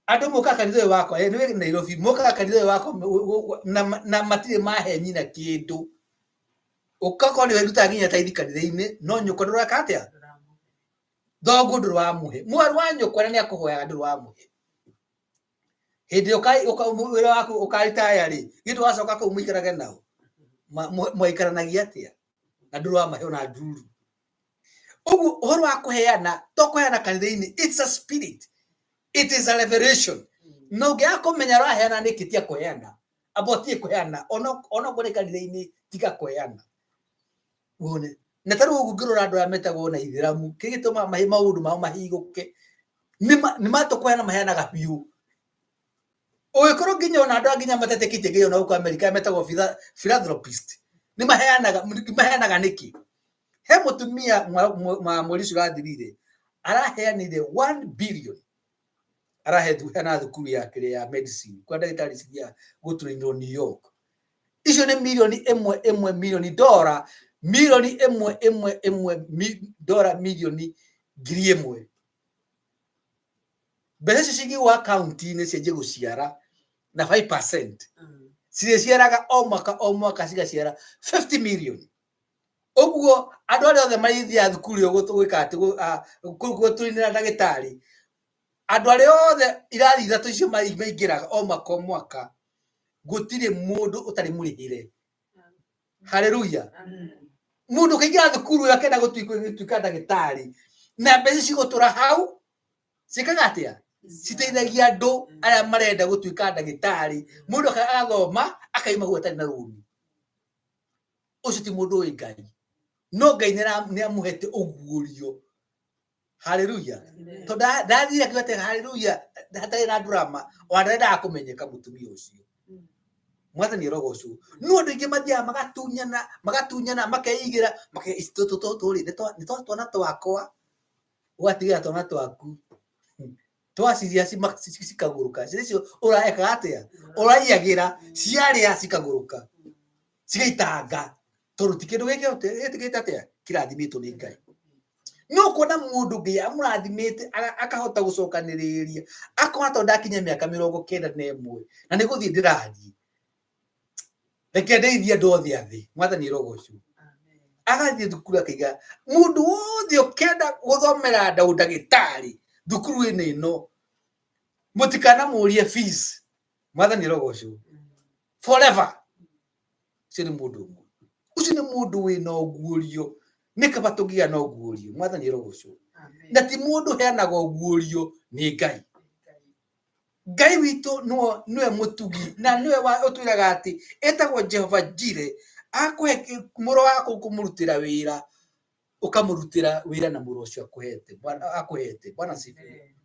andu muka kanitha uyu wakwa ni Nairobi muka kanitha uyu wakwa na matire mahe nyina kindu ukako ni weruta nginya taithi kanitha-ini no nyuko nduraka atia thogu nduramuhe mwaru wa nyuko ni akuhoyaga nduramuhe hindi wira waku ukaritaya ri gitu wacoka kuu muikarage nao mwikaranagia atia na nduramahe ona nduru ugu uhoro wa kuheana to kuheana kanitha-ini it's a spirit. It is a revelation. No gya kumenya raheana nikitia kuheana. Abotie kuheana ono gore kanitha-ini tiga kuheana. Wone. Na taru gugirora andu ametagwo na ithiramu kigituma mahi maundu mao mahiguke. Nima to kuheana maheana gabiu. Oikoro nginya ona andu nginya matetekite nginya na uko America ametagwo philanthropist. Nimaheanaga niki. He mutumia mwalicu gathirire araheanire 1 billion arahetu hena thukuru yake ya medicine kwa ndagitari cia guturinwo New York icio ni milioni dola milioni dola milioni ngiri imwe mbeca cigi wa account-ini cia guciara na 5% ciaraga o mwaka cigaciara 50 million oguo andu ari othe marithia thukuru yo gwika ati guturinira ndagitari andu ari othe irathi ithatu icio maingiraga o mwaka gutire mundu utari murihire haleluya mundu kaingira thukuru yake na gutuika ndagitari na mbeca cigutura hau cikaga atia citeithagia andu aria marenda gutuika ndagitari mundu akathoma akaima gwetani na runi ucio ti mundu wi Ngai no Ngai ni amuhete ugurio haleluya to dathira kiwete haleluya hatari na drama wanarenda akumenyeka mutumia ucio mwathani rogocu no andu ingi mathia magatunyana makeigira makeistototori ni twana twakwa watiga twana twaku twasiria cikaguruka cicio uraeka atia uraiagira ciaria cikaguruka cigaitanga tondu ti kindu giki etikite atia kirathimitwo ni Ngai no kuona mundu Ngai amurathimite akahota gucokaniriria akahota ndakinya miaka 91 na ni guthii ndirathii reke ndeithia andu othe athi mwathani rogocu agathii thukuru akiga mundu wothe ukenda guthomera ndagitari thukuru-ini ino mutikana murie fees mwathani rogocu forever siri mundu ucio ni mundu wina ugurio nikaba tugia na ugurio mwathani rogocu na ti mundu heanaga ugurio ni Ngai Ngai witũ niwe mũtugi na niwe ũtwĩraga atĩ etagwo Jehova Jireh, akũhe mũrũ waku kũmũrutĩra wĩra, ũkamũrutĩra wĩra na mũrũ ũcio akũhete. Bwana asifiwe.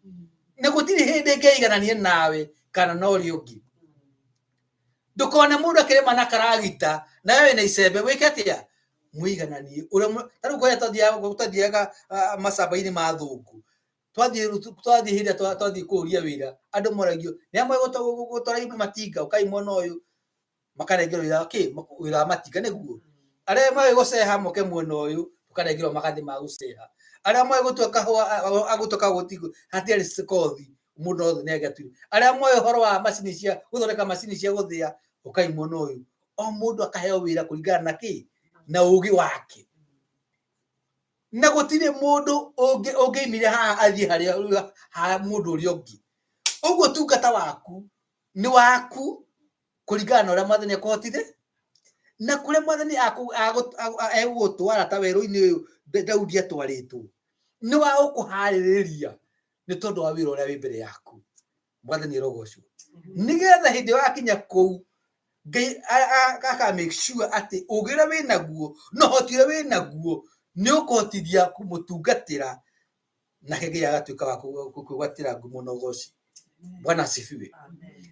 Na gũtirĩ hĩndĩ ngeigananie nawe kana na ũrĩa ũngĩ. Ndũkone mũndũ akĩrĩma na karagita na wewe na icembe wĩke atĩa mũigananie. Tarĩu kũrĩa tũthiaga macamba-inĩ ma thũngũ, twathiĩ hĩndĩ twathiĩ kũũria wĩra, andũ moragio nĩ amwe gũtwara matinga, ũkai mwena ũyũ makanengerwo wĩra wa matinga nĩguo. Arĩa moĩ gũceha moke mwena ũyũ ũkanengerwo magathĩ ma gũceha. Arĩa moĩ gũtua kahũa agũtuĩka gũtigwo hatirĩ kothi mũndũ wothe nĩ agatuire. Arĩa moĩ ũhoro wa macini cia gũthondeka macini cia gũthĩa ũkai mwena ũyũ. O mũndũ akaheo wĩra kũringana na na ũũgĩ wake. Na gũtirĩ mũndũ ũngĩimire haha athiĩ harĩa mũndũ ũrĩa ũngĩ. Ũguo tungata waku nĩ waku kũringana na ũrĩa Mwathani akũhotithie na kũrĩa Mwathani egũgũtwara ta werũ-inĩ ũyũ Daudi atwarĩtwo. Nĩ wa gũkũharĩrĩria nĩ tondũ wa wĩra ũrĩa wĩ mbere yaku. Mwathani arogocwo. Nĩgetha hĩndĩ wakinya kũu Ngai aka make sure atĩ ũũgĩ ũrĩa wĩ naguo na ũhoti ũrĩa wĩ naguo nĩ ũkũhotithia kũmũtungatĩra, nake Ngai agatuĩka wa kwĩgwatĩra ngumo na ũgooci. Bwana asifiwe.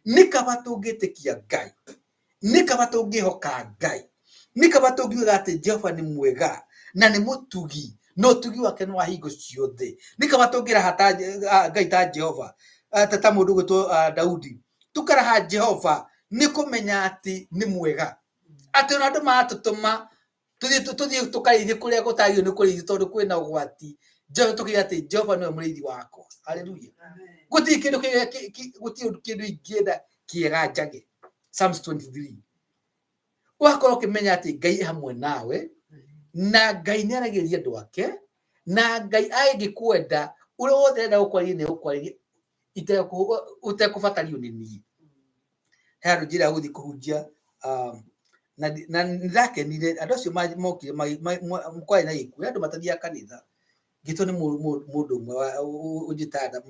Nĩ kaba tũngĩtĩkia Ngai, nĩ kaba tũngĩhoka Ngai, nĩ kaba tũngiuga atĩ Jehova nĩ mwega na nĩ mũtugi na ũtugi wake nĩ wa hingo ciothe. Nĩ kaba tũngĩraha Ngai ta Jehova, ta mũndũ gwĩtwo Daudi, tũkaraha Jehova nĩ kũmenya atĩ nĩ mwega, atĩ ona andũ maratũtũma tũthiĩ tũkarĩithie kũrĩa gũtagĩrĩirwo nĩ kũrĩithio tondũ kwĩna ũgwati, tũkiuga atĩ Jehova nĩwe mũrĩithi wakwa. Haleluya. Gũtirĩ kĩndũ ingĩenda kĩega njage. Psalms 23. Ũgakorwo ũkĩmenya atĩ Ngai hamwe nawe na Ngai nĩ aragĩria andũ ake na Ngai angĩkwenda ũrĩa wothe arenda gũkwarĩria nĩ gũkwarĩria ũtekũbatario nĩ niĩ. He andũ njĩra gũthiĩ kũhunjia na nĩndakenire andũ acio mokire kwarĩ na gĩkuũ, andũ matathiaga kanitha. Ngĩtwo nĩ mũndũ ũmwe ũnjĩtaga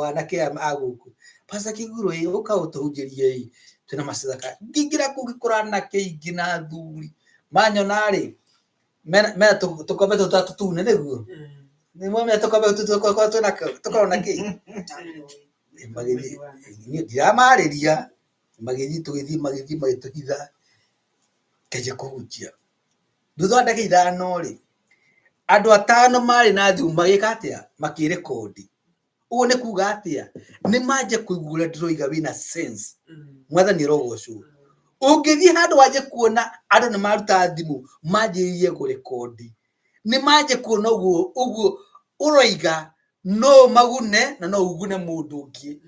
anake a gũkũ, Pastor Kĩgũrũ ũka ũtũhunjĩrie twĩna macithaka. Ngĩingĩra kũu ngĩkora anake aingĩ na athuri manyona-rĩ mena tũkombe tũtũ tũtune nĩguo. Nĩmuona tũkombe tũtũ tũkoragwo na kĩ magĩthiĩ ndiramarĩria magĩthiĩ magĩtũhitha kĩnjia kũhunjia. Thutha wa ndagĩka 5-rĩ andũ 5 marĩ na thimũ magĩka atĩa makĩrekondi. Ũguo nĩ kuuga atĩa nĩ manjie kũigua ũrĩa ndĩroiga wĩna sense. Mwathani arogocwo. Ũngĩthiĩ handũ wanjie kuona andũ nĩ maruta thimũ manjĩrĩirie kũrekondi, nĩ manjie kuona ũguo ũroiga no magune na no ugune mũndũ ũngĩ.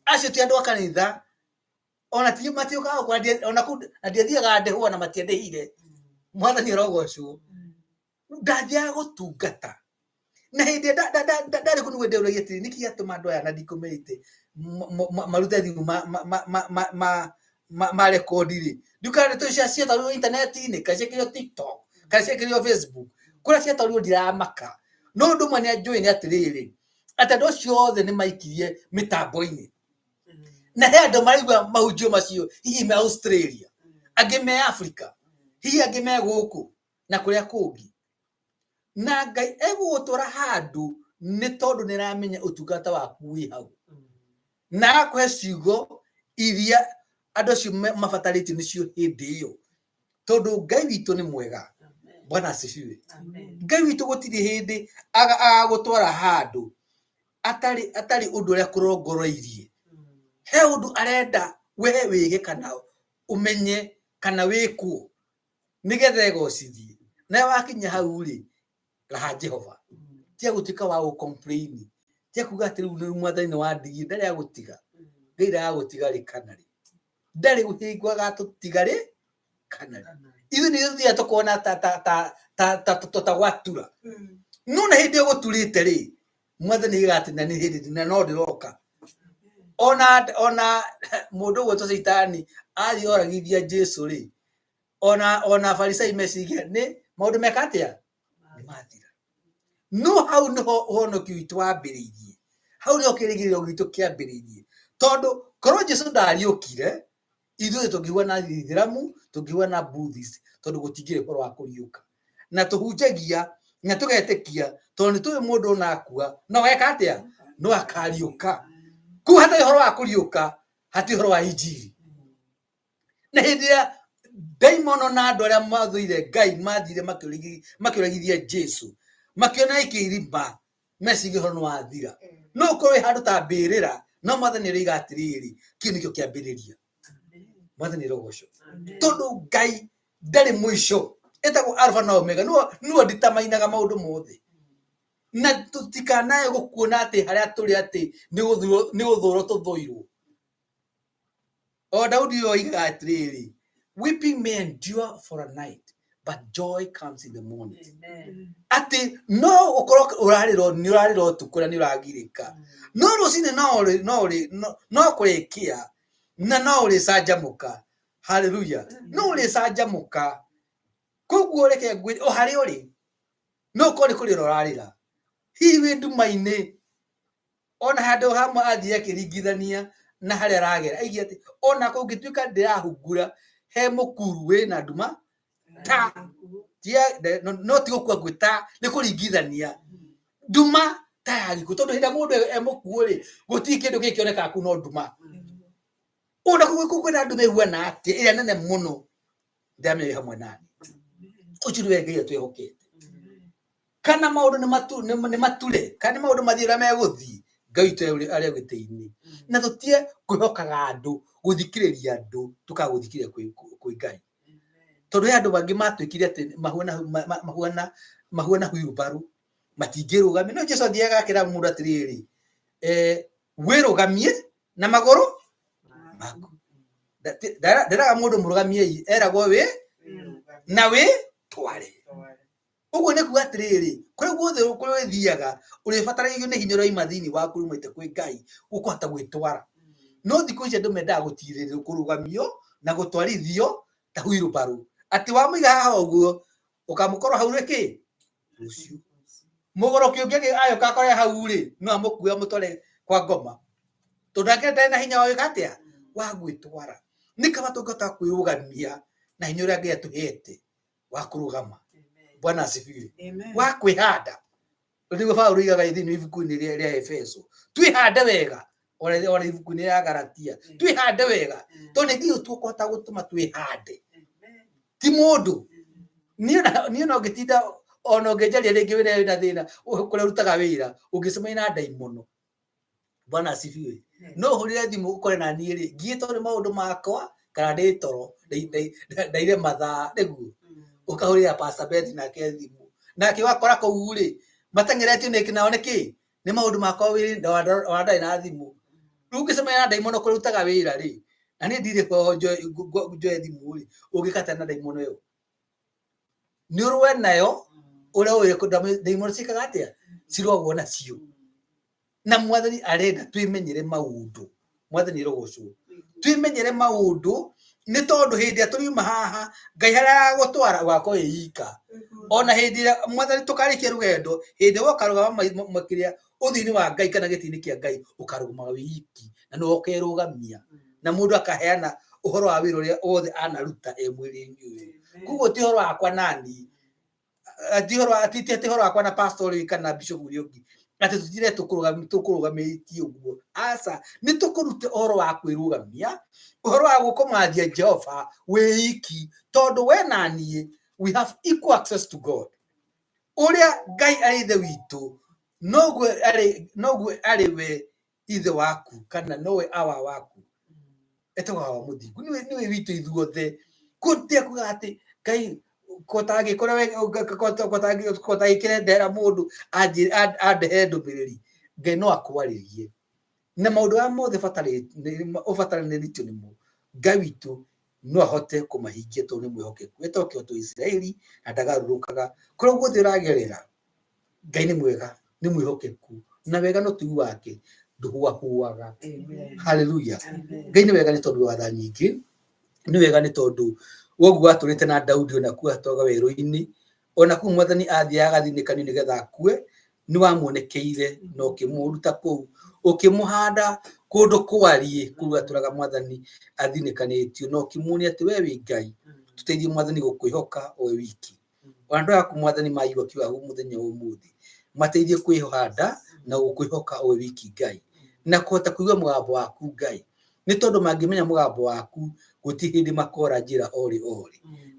Acio ti andũ a kanitha, ona ti matiũkaga gũkũra, ona ndiathiaga ndehũa na matiandĩhire. Mwathani arogocwo. Ndathiaga gũtungata na hĩndĩ ndarĩ kũu nĩguo ndĩũragia atĩrĩ nĩkĩ gĩatũma andũ aya na ndikũmĩrĩte marute thimũ marekondi-rĩ. Ndiũkaga nĩ tũcio ciatwarirwo intaneti-inĩ kana ciekĩrirwo TikTok kana ciekĩrirwo Facebook, kũrĩa ciatwarirwo ndiramaka. No ũndũ ũmwe nĩ njũĩ nĩ atĩrĩrĩ, atĩ andũ acio othe nĩ maikirie mĩtambo-inĩ na he andũ maraigua mahunjio macio hihi me Australia, angĩ me Africa, hihi angĩ me gũkũ na kũrĩa kũngĩ. Na Ngai egũgũtwara handũ nĩ tondũ nĩ aramenya ũtungata waku wĩ hau na agakũhe ciugo iria andũ acio mabatarĩtio nĩcio hĩndĩ ĩyo, tondũ Ngai witũ nĩ mwega. Bwana asifiwe. Ngai witũ gũtirĩ hĩndĩ agagũtwara handũ atarĩ ũndũ ũrĩa kũrongoroirie. He ũndũ arenda wehe wĩge kana ũmenye kana wĩkwo nĩgetha egocithie. Na wakinya hau-rĩ raha Jehova. Tia gũtuĩka wa gũcomplain. Tia kuuga atĩ rĩu Mwathani nĩ wandigire, ndarĩ agũtiga. Ngai ndagagũtiga-rĩ kana rĩ. Ndarĩ hingo agatũtiga-rĩ kana rĩ. Ithuĩ nĩ tũthiaga tũkona ta gwatura. No na hĩndĩ ũgũturĩte-rĩ, Mwathani oigaga atĩ na nĩ hĩndĩ na no ndĩroka. Ona mũndũ gwĩtwo Caitani athiĩ oragithia Jesũ-rĩ, ona Farisai meciria nĩ maũndũ meka atĩa nĩ mathira. No hau nĩho ũhonokio witũ wambĩrĩirie. hau nĩho kĩrĩgĩrĩro gitũ kĩambĩrĩirie tondũ korwo Jesũ ndariũkire ithuĩ tũngiuga na Ithĩramu tũngiuga na Buddhist tondũ gũtingĩrĩ ũhoro wa kũriũka na tũhunjagia na tũgetĩkia tondũ nĩ tũĩ mũndũ ona akua no weka atĩa no akariũka kũu hatarĩ ũhoro wa kũriũka hatirĩ ũhoro wa injiri na hĩndĩ ĩrĩa ndaimono na andũ arĩa mathũire Ngai mathire makĩũragithia Jesũ makĩona ikĩirima meciria ũhoro nĩ wathira no ũkorwo handũ ta mbĩrĩra no Mwathani nĩoiga atĩrĩrĩ kĩu nĩkĩo kĩambĩrĩria Mwathani arogocwo tondũ Ngai ndarĩ mũico etagwo Alpha na Omega nĩwe nditamainaga maũndũ mothe na tũtikanae gũkuona atĩ harĩa tũrĩ atĩ nĩ gũthũũrwo tũthũirwo o Daudi oigaga atĩrĩrĩ weeping may endure for a night but joy comes in the morning ati no ũkorwo ũrarĩrwo nĩ ũrarĩrwo ũtukũ na nĩ ũragirĩka no rũcinĩ no kũrĩkia na no ũrĩcanjamũka haleluya no ũrĩcanjamũka koguo reke ngwĩre o harĩa ũrĩ no ũkorwo nĩ kũrĩra ũrarĩra hihi wĩ nduma-inĩ ona handũ hamwe athiĩ akĩringithania na harĩa aragera aigia atĩ ona kũngĩtuĩka ndĩrahungura he mũkuru wĩna nduma ta no ti gũkua ngwĩta nĩ kũringithania nduma ta ya gĩkuũ tondũ hĩndĩ mũndũ e mũkuũ rĩ gũtirĩ kĩndũ gĩkĩonekaga kũu no nduma ona kũu kwĩna nduma ĩhuana atĩa ĩrĩa nene mũno ndamĩoĩ hamwe nani ũcio nĩwe Ngai atwĩhokete kana maũndũ nĩ mature kana maũndũ mathiĩ ũrĩa megũthiĩ Ngai witũ arĩ gĩtĩ-inĩ na tũtige kwĩhokaga andũ gũthikĩrĩria andũ tũkagũthikĩrĩria kwĩ Ngai tondũ andũ bangĩ matuĩkire atĩ mahuana wheelbarrow matingĩrũgamia no Jesũ athiaga akĩra mũndũ atĩrĩrĩ wĩrũgamie na magũrũ maku nderaga mũndũ mũrũgamie eragwo wĩ na wĩ tware ũguo nĩ kuuga atĩrĩrĩ kũrĩa guothe kũrĩa ũthiaga ũrĩbataragio nĩ hinya ũraima thĩinĩ waku uumĩte kwĩ Ngai ũkũhota gwĩtwara no thikũ ici andũ mendaga gũtigĩrĩrwo kũrũgamio na gũtwarithio ta wheelbarrow atĩ wamũiga haha ũguo ũkamũkorwo hau rĩkĩ rũciũ mũgũrũki ũngĩ agĩũka akorwo hau rĩ no amũkue amũtware kwa ngoma tondũ nake ndarĩ na hinya wa gwĩka atĩa wa gwĩtwara nĩ kaba tũngĩhota kwĩrũgamia na hinya ũrĩa Ngai atũhete wa kũrũgama Bwana asifiwe wa kwĩhanda nĩguo Paũlũ oigaga thĩinĩ wa ibuku-inĩ rĩa Efeso twĩhande wega ona ibuku-inĩ rĩa Galatia twĩhande wega tondũ nĩ Ngai tũkũhota gũtũma twĩhande ti mũndũ niĩ no ngĩtinda ona ũngĩnjaria rĩngĩ wĩna thĩna kũrĩa ũrutaga wĩra ũngĩcemania na ndaimono Bwana asifiwe no hũrĩre thimũ ũkore na niĩ rĩ ngiyĩtwo nĩ maũndũ makwa kana ndĩ toro ndaire mathaa nĩguo ũkahũrĩra Pastor Beth nake thimũ nake wakora kũu rĩ mateng'eretio nao nĩkĩ nĩ maũndũ makwa wĩ ona ndarĩ na thimũ rĩu ũngĩcemania na ndaimono kũrĩa ũrutaga wĩra rĩ na niĩ ndirĩ kwao njoe thimũ rĩ ũngĩkata na ndaimono ĩyo nĩ ũrũe nayo ũrĩa ũĩ ndaimono ciĩkaga atĩa cirogwo nacio na Mwathani arenda twĩmenyere maũndũ Mwathani arogocwo twĩmenyere maũndũ nĩ tondũ hĩndĩ ĩrĩa tũriuma haha Ngai harĩa agũtwara ũgakorwo wĩika ona hĩndĩ ĩrĩa Mwathani tũkarĩkia rũgendo hĩndĩ ĩrĩa ũkarũgama makĩria ũthiũ-inĩ wa Ngai kana gĩtĩ-inĩ kĩa Ngai ũkarũgama wĩiki na nĩwe ũkerũgamia na mũndũ akaheana ũhoro wa wĩra ũrĩa wothe anaruta mwĩrĩ-inĩ ũyũ koguo ti ũhoro wakwa nani ti ũhoro wakwa na pastor ũyũ kana bishop ũrĩa ũngĩ atĩ tũtire tũkũrũgamĩtie ũguo aca nĩ tũkũruta ũhoro wa kwĩrũgamia ũhoro wa gũkũmathia Jehova wĩiki tondũ we na niĩ we have equal access to God ũrĩa Ngai arĩ ithe witũ noguo arĩ we ithe waku kana nowe awa waku etagwo wa mũthingu nĩwe witũ ithuothe kũtia kuga atĩ Ngai kotagĩkĩre ndera mũndũ andehe ndũmĩrĩri Ngai no akwarĩrie na maũndũ ya mothe ũbataranĩtio nĩmo Ngai witũ no ahote kũmahingia tondũ nĩ mwĩhokeku etagwo kĩhoto Isiraeli na ndagarũrũkaga kũrĩa guothe ũragerera Ngai nĩ mwega nĩ mwĩhokeku na wega no tui wake ndũhuahuaga haleluya Ngai nĩ wega nĩ tondũ wa tha nyingĩ nĩ wega nĩ tondũ woguo atũrĩte na Daudi ona kuo atoga werũ-inĩ ona kũu Mwathani athiaga agathinikanio nĩgetha akue ni wamuonekeire no kimuruta ku ukimuhanda kundu kwarie kuga turaga mwathani athinikanitio no kimunia ati we wi Ngai tuteithie mwathani gukwihoka o wiki wandu ya kumwathani maigwa kiwa muthenya umuthi mateithie kwihanda na gukwihoka o wiki Ngai na kuhota kuigwa mugambo waku Ngai ni tondu mangimenya mugambo waku guti hindi makora njira ori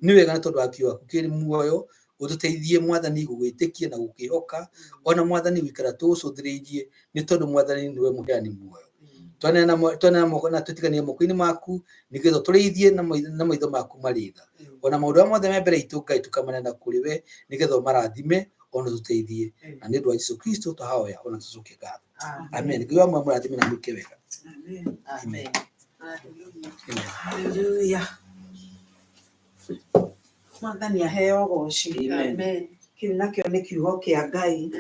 ni wega ni tondu waku waku kiri muoyo ututeithie mwathani gugwitikia na gukihoka ona mwathani wikara tucuthiririe ni tondu mwathani niwe muheani muoyo twana na tutiganie moko-ini maku nigetha tureithie na maitho maku maritha ona maundu mothe me mbere itu Ngai tukamanena kuri we nigetha marathime ona tuteithie na ni ndu wa Yesu Kristo tuhaoya ona tucokie ngatho amen Ngai wa murathime na mwike wega amen haleluya mwathani aheo goci amen kiu nakio ni kiugo kia Ngai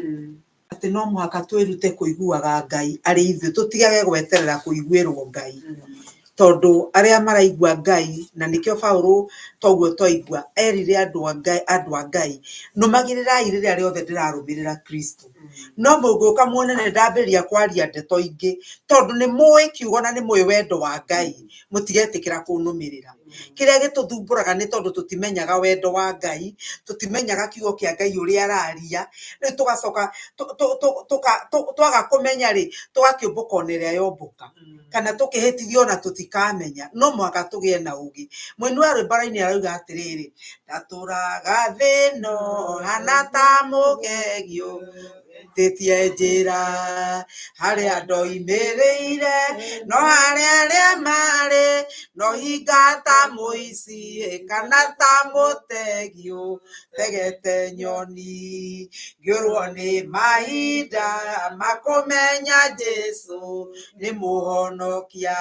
ati no muhaka twirute kuiguaga Ngai ari ithu tutigage gweterera kuiguirwo Ngai tondu aria maraigua Ngai na nikio Paulo toguo toigua erire andu a Ngai numagirirai riria riothe ndirarumirira Kristo no muguka muonene ndambiria kwaria ndeto ingi tondu ni muwi kiugo na ni muwi wendo wa Ngai mutigetikira kunumirira kiria gituthumburaga ni tondu tutimenyaga wendo wa Ngai tutimenyaga kiugo kia Ngai uria araria ni tugacoka twaga kumenya ri tugakiumbuka oneria yombuka kana tukihitithio na tutikamenya no mwaka tugie na ugi mwenu wa rwimbo-ini arauga atiriri ndaturaga thino hana ta mugegio titie njira haria ndoimiriire no haria mari no hinga ta muici kana ta mutegio tegete nyoni ngiurwo ni mahinda makumenya Jesu ni muhonokia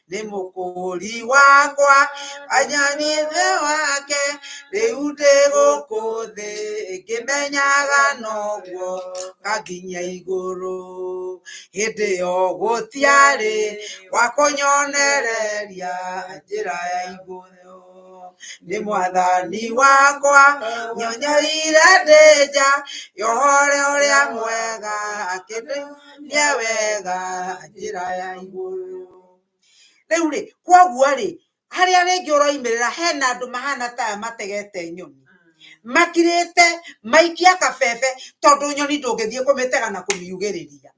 ni mukuri wakwa anyanithe wake riu ndi guku thi ngimenyaga noguo kaginya iguru hindi yo gutiari wa kunyonereria njira ya iguru ni mwathani wakwa nyonyorire ndija yohore uria mwega akindunia wega njira ya iguru riu ri kwoguo ri haria ringi uroimirira hena andu mahana ta mategete nyoni makirite maikia kabebe tondu nyoni ndungithie kumitega na kumiugiriria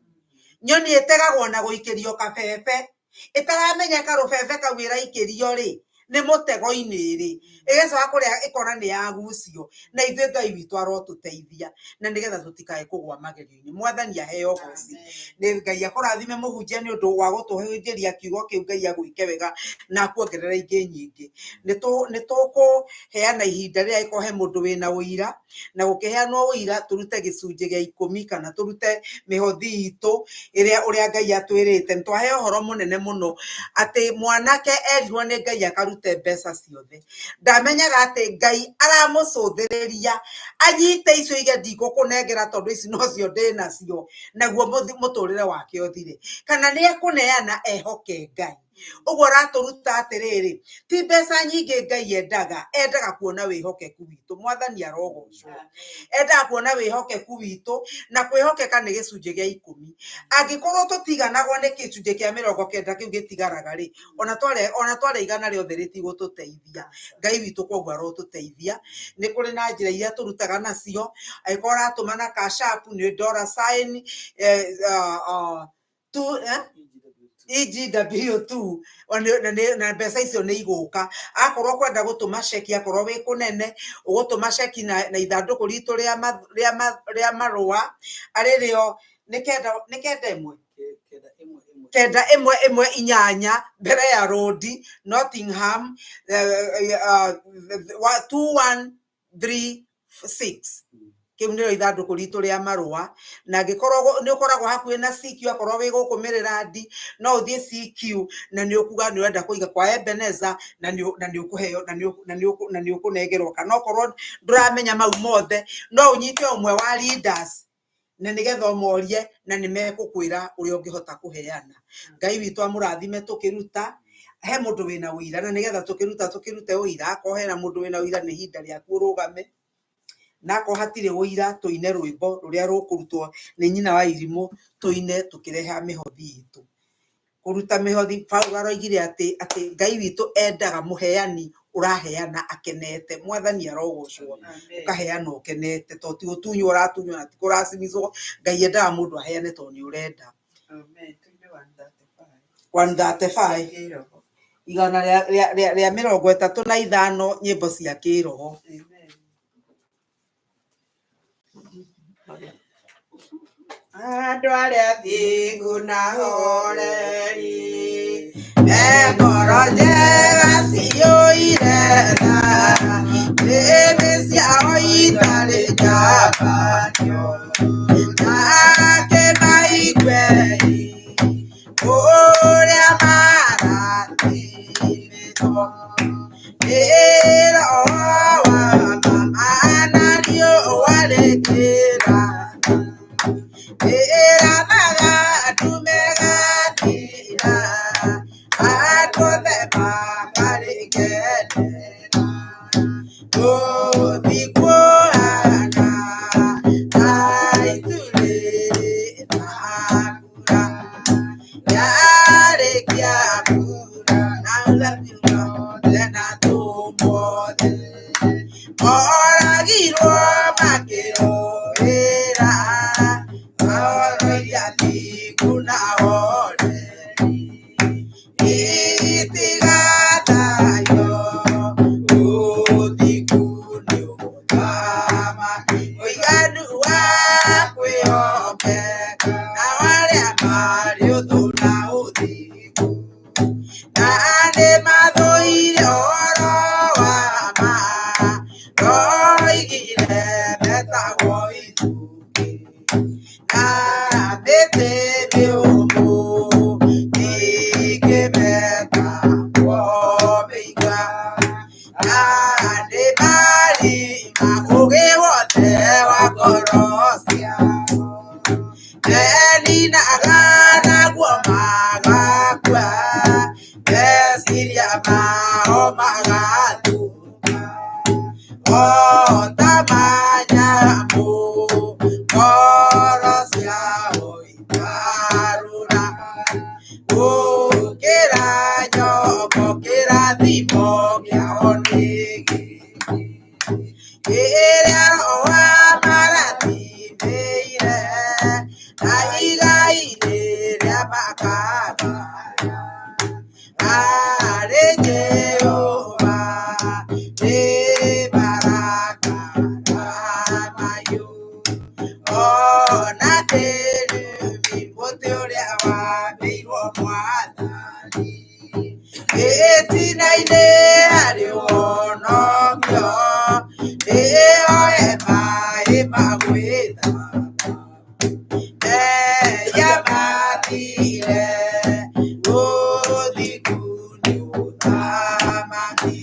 nyoni itegagwo na guikirio kabebe itaramenyeka rubebe kau iraikirio ri ni mutego-ini ri igecoka kuria ikona ni yagucio na ithuĩ Ngai witũ arotuteithia na nigetha tutikae kugwa magerio-ini mwathani aheo goci ni Ngai akurathime muhunjia ni undu wa gutuhunjiria kiugo kiu Ngai agwike wega na kuongerera ingi nyingi ni tukuheana ihinda riria ikohe mundu wina uira na gukiheanwo uira turute gicunji gia 10 kana turute mihothi itu iria uria Ngai atwirite ntwahe uhoro munene muno ati mwanake erirwo ni Ngai akarute mbeca ciothe ndamenyaga ati Ngai aramucuthiriria anyite icio ige ndigukunengera tondu ici nocio ndinacio naguo muturire wake uthire kana ni ekuneana ehoke Ngai uguo raturuta atiriri ti mbeca nyingi Ngai endaga kuona wihokeku witu mwathani arogocwo endaga kuona wihokeku witu na kwihokeka ni gicunji gia 10 angikorwo tutiganagwo ni gicunji kia 90 kiu gitigaraga ri ona tware igana riothe ritigututeithia Ngai witu kwoguo arotuteithia ni kuri na njira iria turutaga nacio aikorwo ratumana cash app ni $sign EGW2 na mbeca icio ni iguka akorwo kwenda gutuma ceki akorwo wi kunene ugutuma ceki na ithanduku ritu ria marua aririo ni kenda imwe inyanya mbere ya road Nottingham 2136 kiu ndio ithanduku ritu ria marua na ngikorwo ni ukoragwo hakuhi na CQ akorwo wi gukumirira ndi no uthie CQ na ni ukuga ni wenda kuiga kwa Ebeneza na ni ukuheo na ni ukunegerwo kana okorwo nduramenya mau mothe no unyite umwe wa leaders na nigetha umorie na ni mekukwira uria ungihota kuheana Ngai witu amurathime tukiruta he mundu wina uira na nigetha tukirute uira akohera mundu wina uira ni hinda ria kurugame nako hatirĩ ũira tũine rwĩmbo rũrĩa rũkũrutwo nĩ nyina wa irimũ, tũine tũkĩreha mĩhothi itũ. Kũruta mĩhothi, Paulo aroigire atĩ Ngai witũ endaga mũheani ũraheana akenete. Mwathani arogocwo, ũkaheana ũkenete, tondũ ti gũtunywo ũratunywo na ti kũracimicwo. Ngai endaga mũndũ aheane tondũ nĩ ũrenda. 135 igana rĩa 35 nyĩmbo cia kĩroho. Andũ arĩa athingu na horeri, ngoro njega ciyũire tha, ndĩmĩ ciao itarĩ njambanio, nake maigue ũrĩa marathimĩtwo nĩ Roho wa ma na riũa rĩkĩratha. Ĩrathaga ndũmegathira, andũ othe makarĩkenera. Gũthiĩ kuohana na itu rĩrĩ na mbura, yarĩkia mbura na ũthathiro othe na tũmothe, moragirwo makĩrũĩra ya thiku na horeri, itigathayo ũthiku nĩ ũthama, ũiganu wa kwĩhokeka na arĩa marĩ ũthũ na ũthiku, na nĩ mathũire ũhoro wa ma, roigire metagwo ithukĩ na mĩtĩ mĩũmũ, ningĩ metagwo mĩigua, na nĩ marima ũũgĩ wothe wa ngoro ciao, meninaga naguo magakua, meciria mao magathũka, o ta manyamũ ngoro ciao ikarũra, gũkĩra nyongo kĩrathimo kĩao nĩ gĩkĩ, kĩrĩa Roho amarathimĩire, na igai rĩrĩa makagaya harĩ Jehova nĩ marakara mahiũ. Ona kĩrumi mũtĩ ũrĩa wambĩirwo Mwathani, gĩtina-inĩ harĩ ũhonokio, nĩoe maĩ ma gwĩthamba, meya mathire, ũthiku nĩ ũthamaki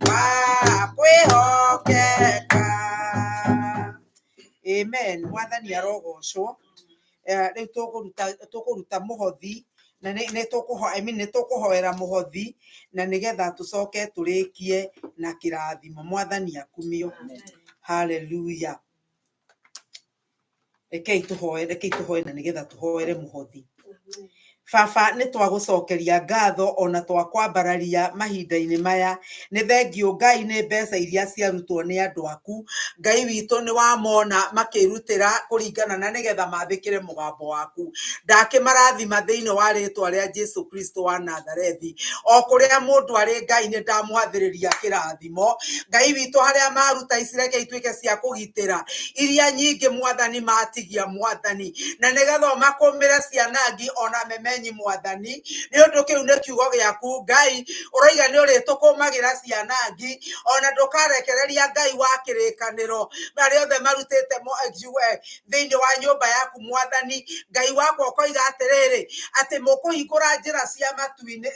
wa kwĩhokeka. Amen. Mwathani arogocwo. Rĩu tũkũruta mũhothi na nĩ tũkũhoera mũhothi na nĩgetha tũcoke tũrĩkie na kĩrathimo. Mwathani akumio. Hallelujah. Rekei tũhoe na nĩgetha tũhoere mũhothi. Baba nĩ twagũcokeria ngatho ona twakwambararia mahinda-inĩ maya. Nĩ thengiũ Ngai nĩ mbeca iria ciarutwo nĩ andũ aku. Ngai witũ nĩ wamona makĩrutĩra kũringana na nĩgetha mathĩkĩre mũgambo waku. Ndakĩmarathima thĩinĩ wa rĩtwa rĩa Jesu Kristo wa Nazarethi. O kũrĩa mũndũ arĩ Ngai nĩ ndamwathĩrĩria kĩrathimo. Ngai witũ harĩa maruta ici reke ituĩke cia kũgitĩra iria nyingĩ Mwathani matigia Mwathani, na nĩgetha makũmĩre cianangi ona memenyi Mwathani. Nĩ ũndũ kĩu nĩ kiugo gĩaku Ngai, ũroiga nĩ ũrĩtũkũmagĩra cianangi ona ndũkarekereria Ngai wa kĩrĩkanĩro marĩa othe marutĩte thĩinĩ wa nyũmba yaku Mwathani. Ngai wakwa ũkoiga atĩrĩrĩ atĩ mũkũhingũra njĩra cia matu-inĩ,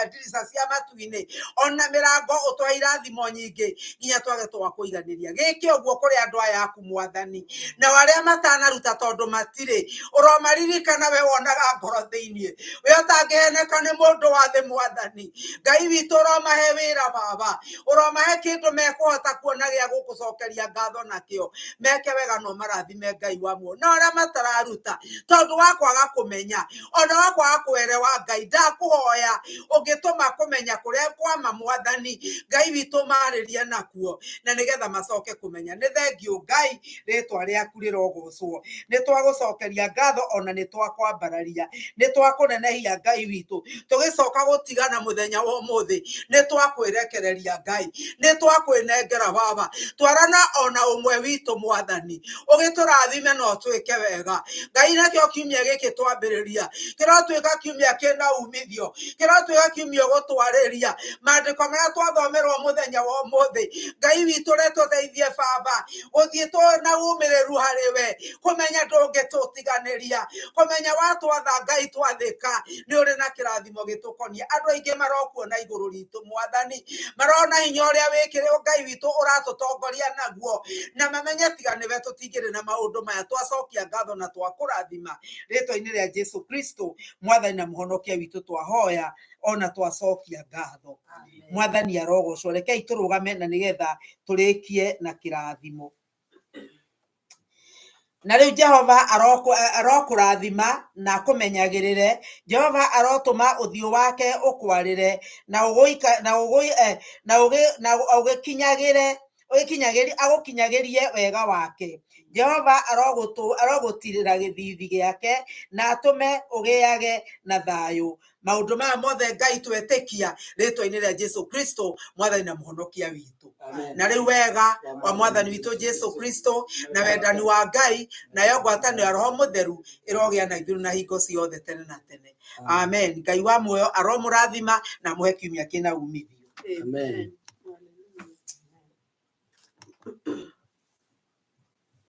ndirica cia matu-inĩ, ona mĩrango ũtũhe irathimo nyingĩ nginya twage twakũiganĩria. Gĩke ũguo kũrĩ andũ aya aku Mwathani, na arĩa matanaruta tondũ matirĩ, ũromaririkana we wonaga ngoro thĩinĩ thĩinĩ we ũtangĩheneka nĩ mũndũ wa thĩ mwathani Ngai witũ ũromahe wĩra baba ũromahe kĩndũ mekũhota kuona gĩa gũgũcokeria ngatho nakĩo meke wega no marathime Ngai wa muoyo na arĩa matararuta tondũ wa kwaga kũmenya ona wa kwaga kũerewa Ngai ndakũhoya ũngĩtũma kũmenya kũrĩa kwama mwathani Ngai witũ marĩrie nakuo na nĩgetha macoke kũmenya nĩ thengiũ Ngai rĩtwa rĩaku rĩrogocwo nĩ twagũcokeria ngatho ona nĩ twakwambararia nĩ twakũnenehia Ngai witũ tũgĩcoka gũtigana mũthenya wa ũmũthĩ nĩ twakwĩrekereria Ngai nĩ twakwĩnengera baba twarana ona ũmwe witũ mwathani ũgĩtũrathime no twĩke wega Ngai nakĩo kiumia gĩkĩ twambĩrĩria kĩrotwĩka kiumia kĩna umithio kĩrotwĩka kiumia gũtwarĩria maandĩko marĩa twathomerwo mũthenya wa ũmũthĩ Ngai witũ retũteithie baba gũthiĩ na umĩrĩru harĩ we kũmenya ndũngĩtũtiganĩria kũmenya watwatha Ngai twathĩka nĩ ũrĩ na kĩrathimo gĩtũkonie andũ aingĩ marokuona igũrũ ritũ mwathani marona hinya ũrĩa wĩkĩrwo Ngai witũ ũratũtongoria naguo na mamenye tiga nĩwe tũtingĩrĩ na maũndũ maya twacokia ngatho na twakũrathima rĩtwa-inĩ rĩa Jesu Kristo mwathani na mũhonokia witũ twahoya ona twacokia ngatho mwathani arogocwo rekei tũrũgame na nĩgetha tũrĩkie na kĩrathimo na rĩu Jehova arokũrathima na kũmenyagĩrĩre Jehova arotũma ũthiũ wake ũkwarĩre na agũkinyagĩrie wega wake Jehova arogũtirĩra gĩthithi gĩake na atũme ũgĩage na thayũ maũndũ maya mothe Ngai twetĩkia rĩtwa-inĩ rĩa Jesu Kristo mwathani na mũhonokia witũ na rĩu wega wa mwathani witũ Jesu Kristo na wendani wa Ngai na yo ngwatanĩro ya Roho Mũtheru ĩrogĩa na ithuĩ na hingo ciothe tene na tene amen Ngai wa muoyo aromũrathima na mũhe kiumia kĩna umithio Amen.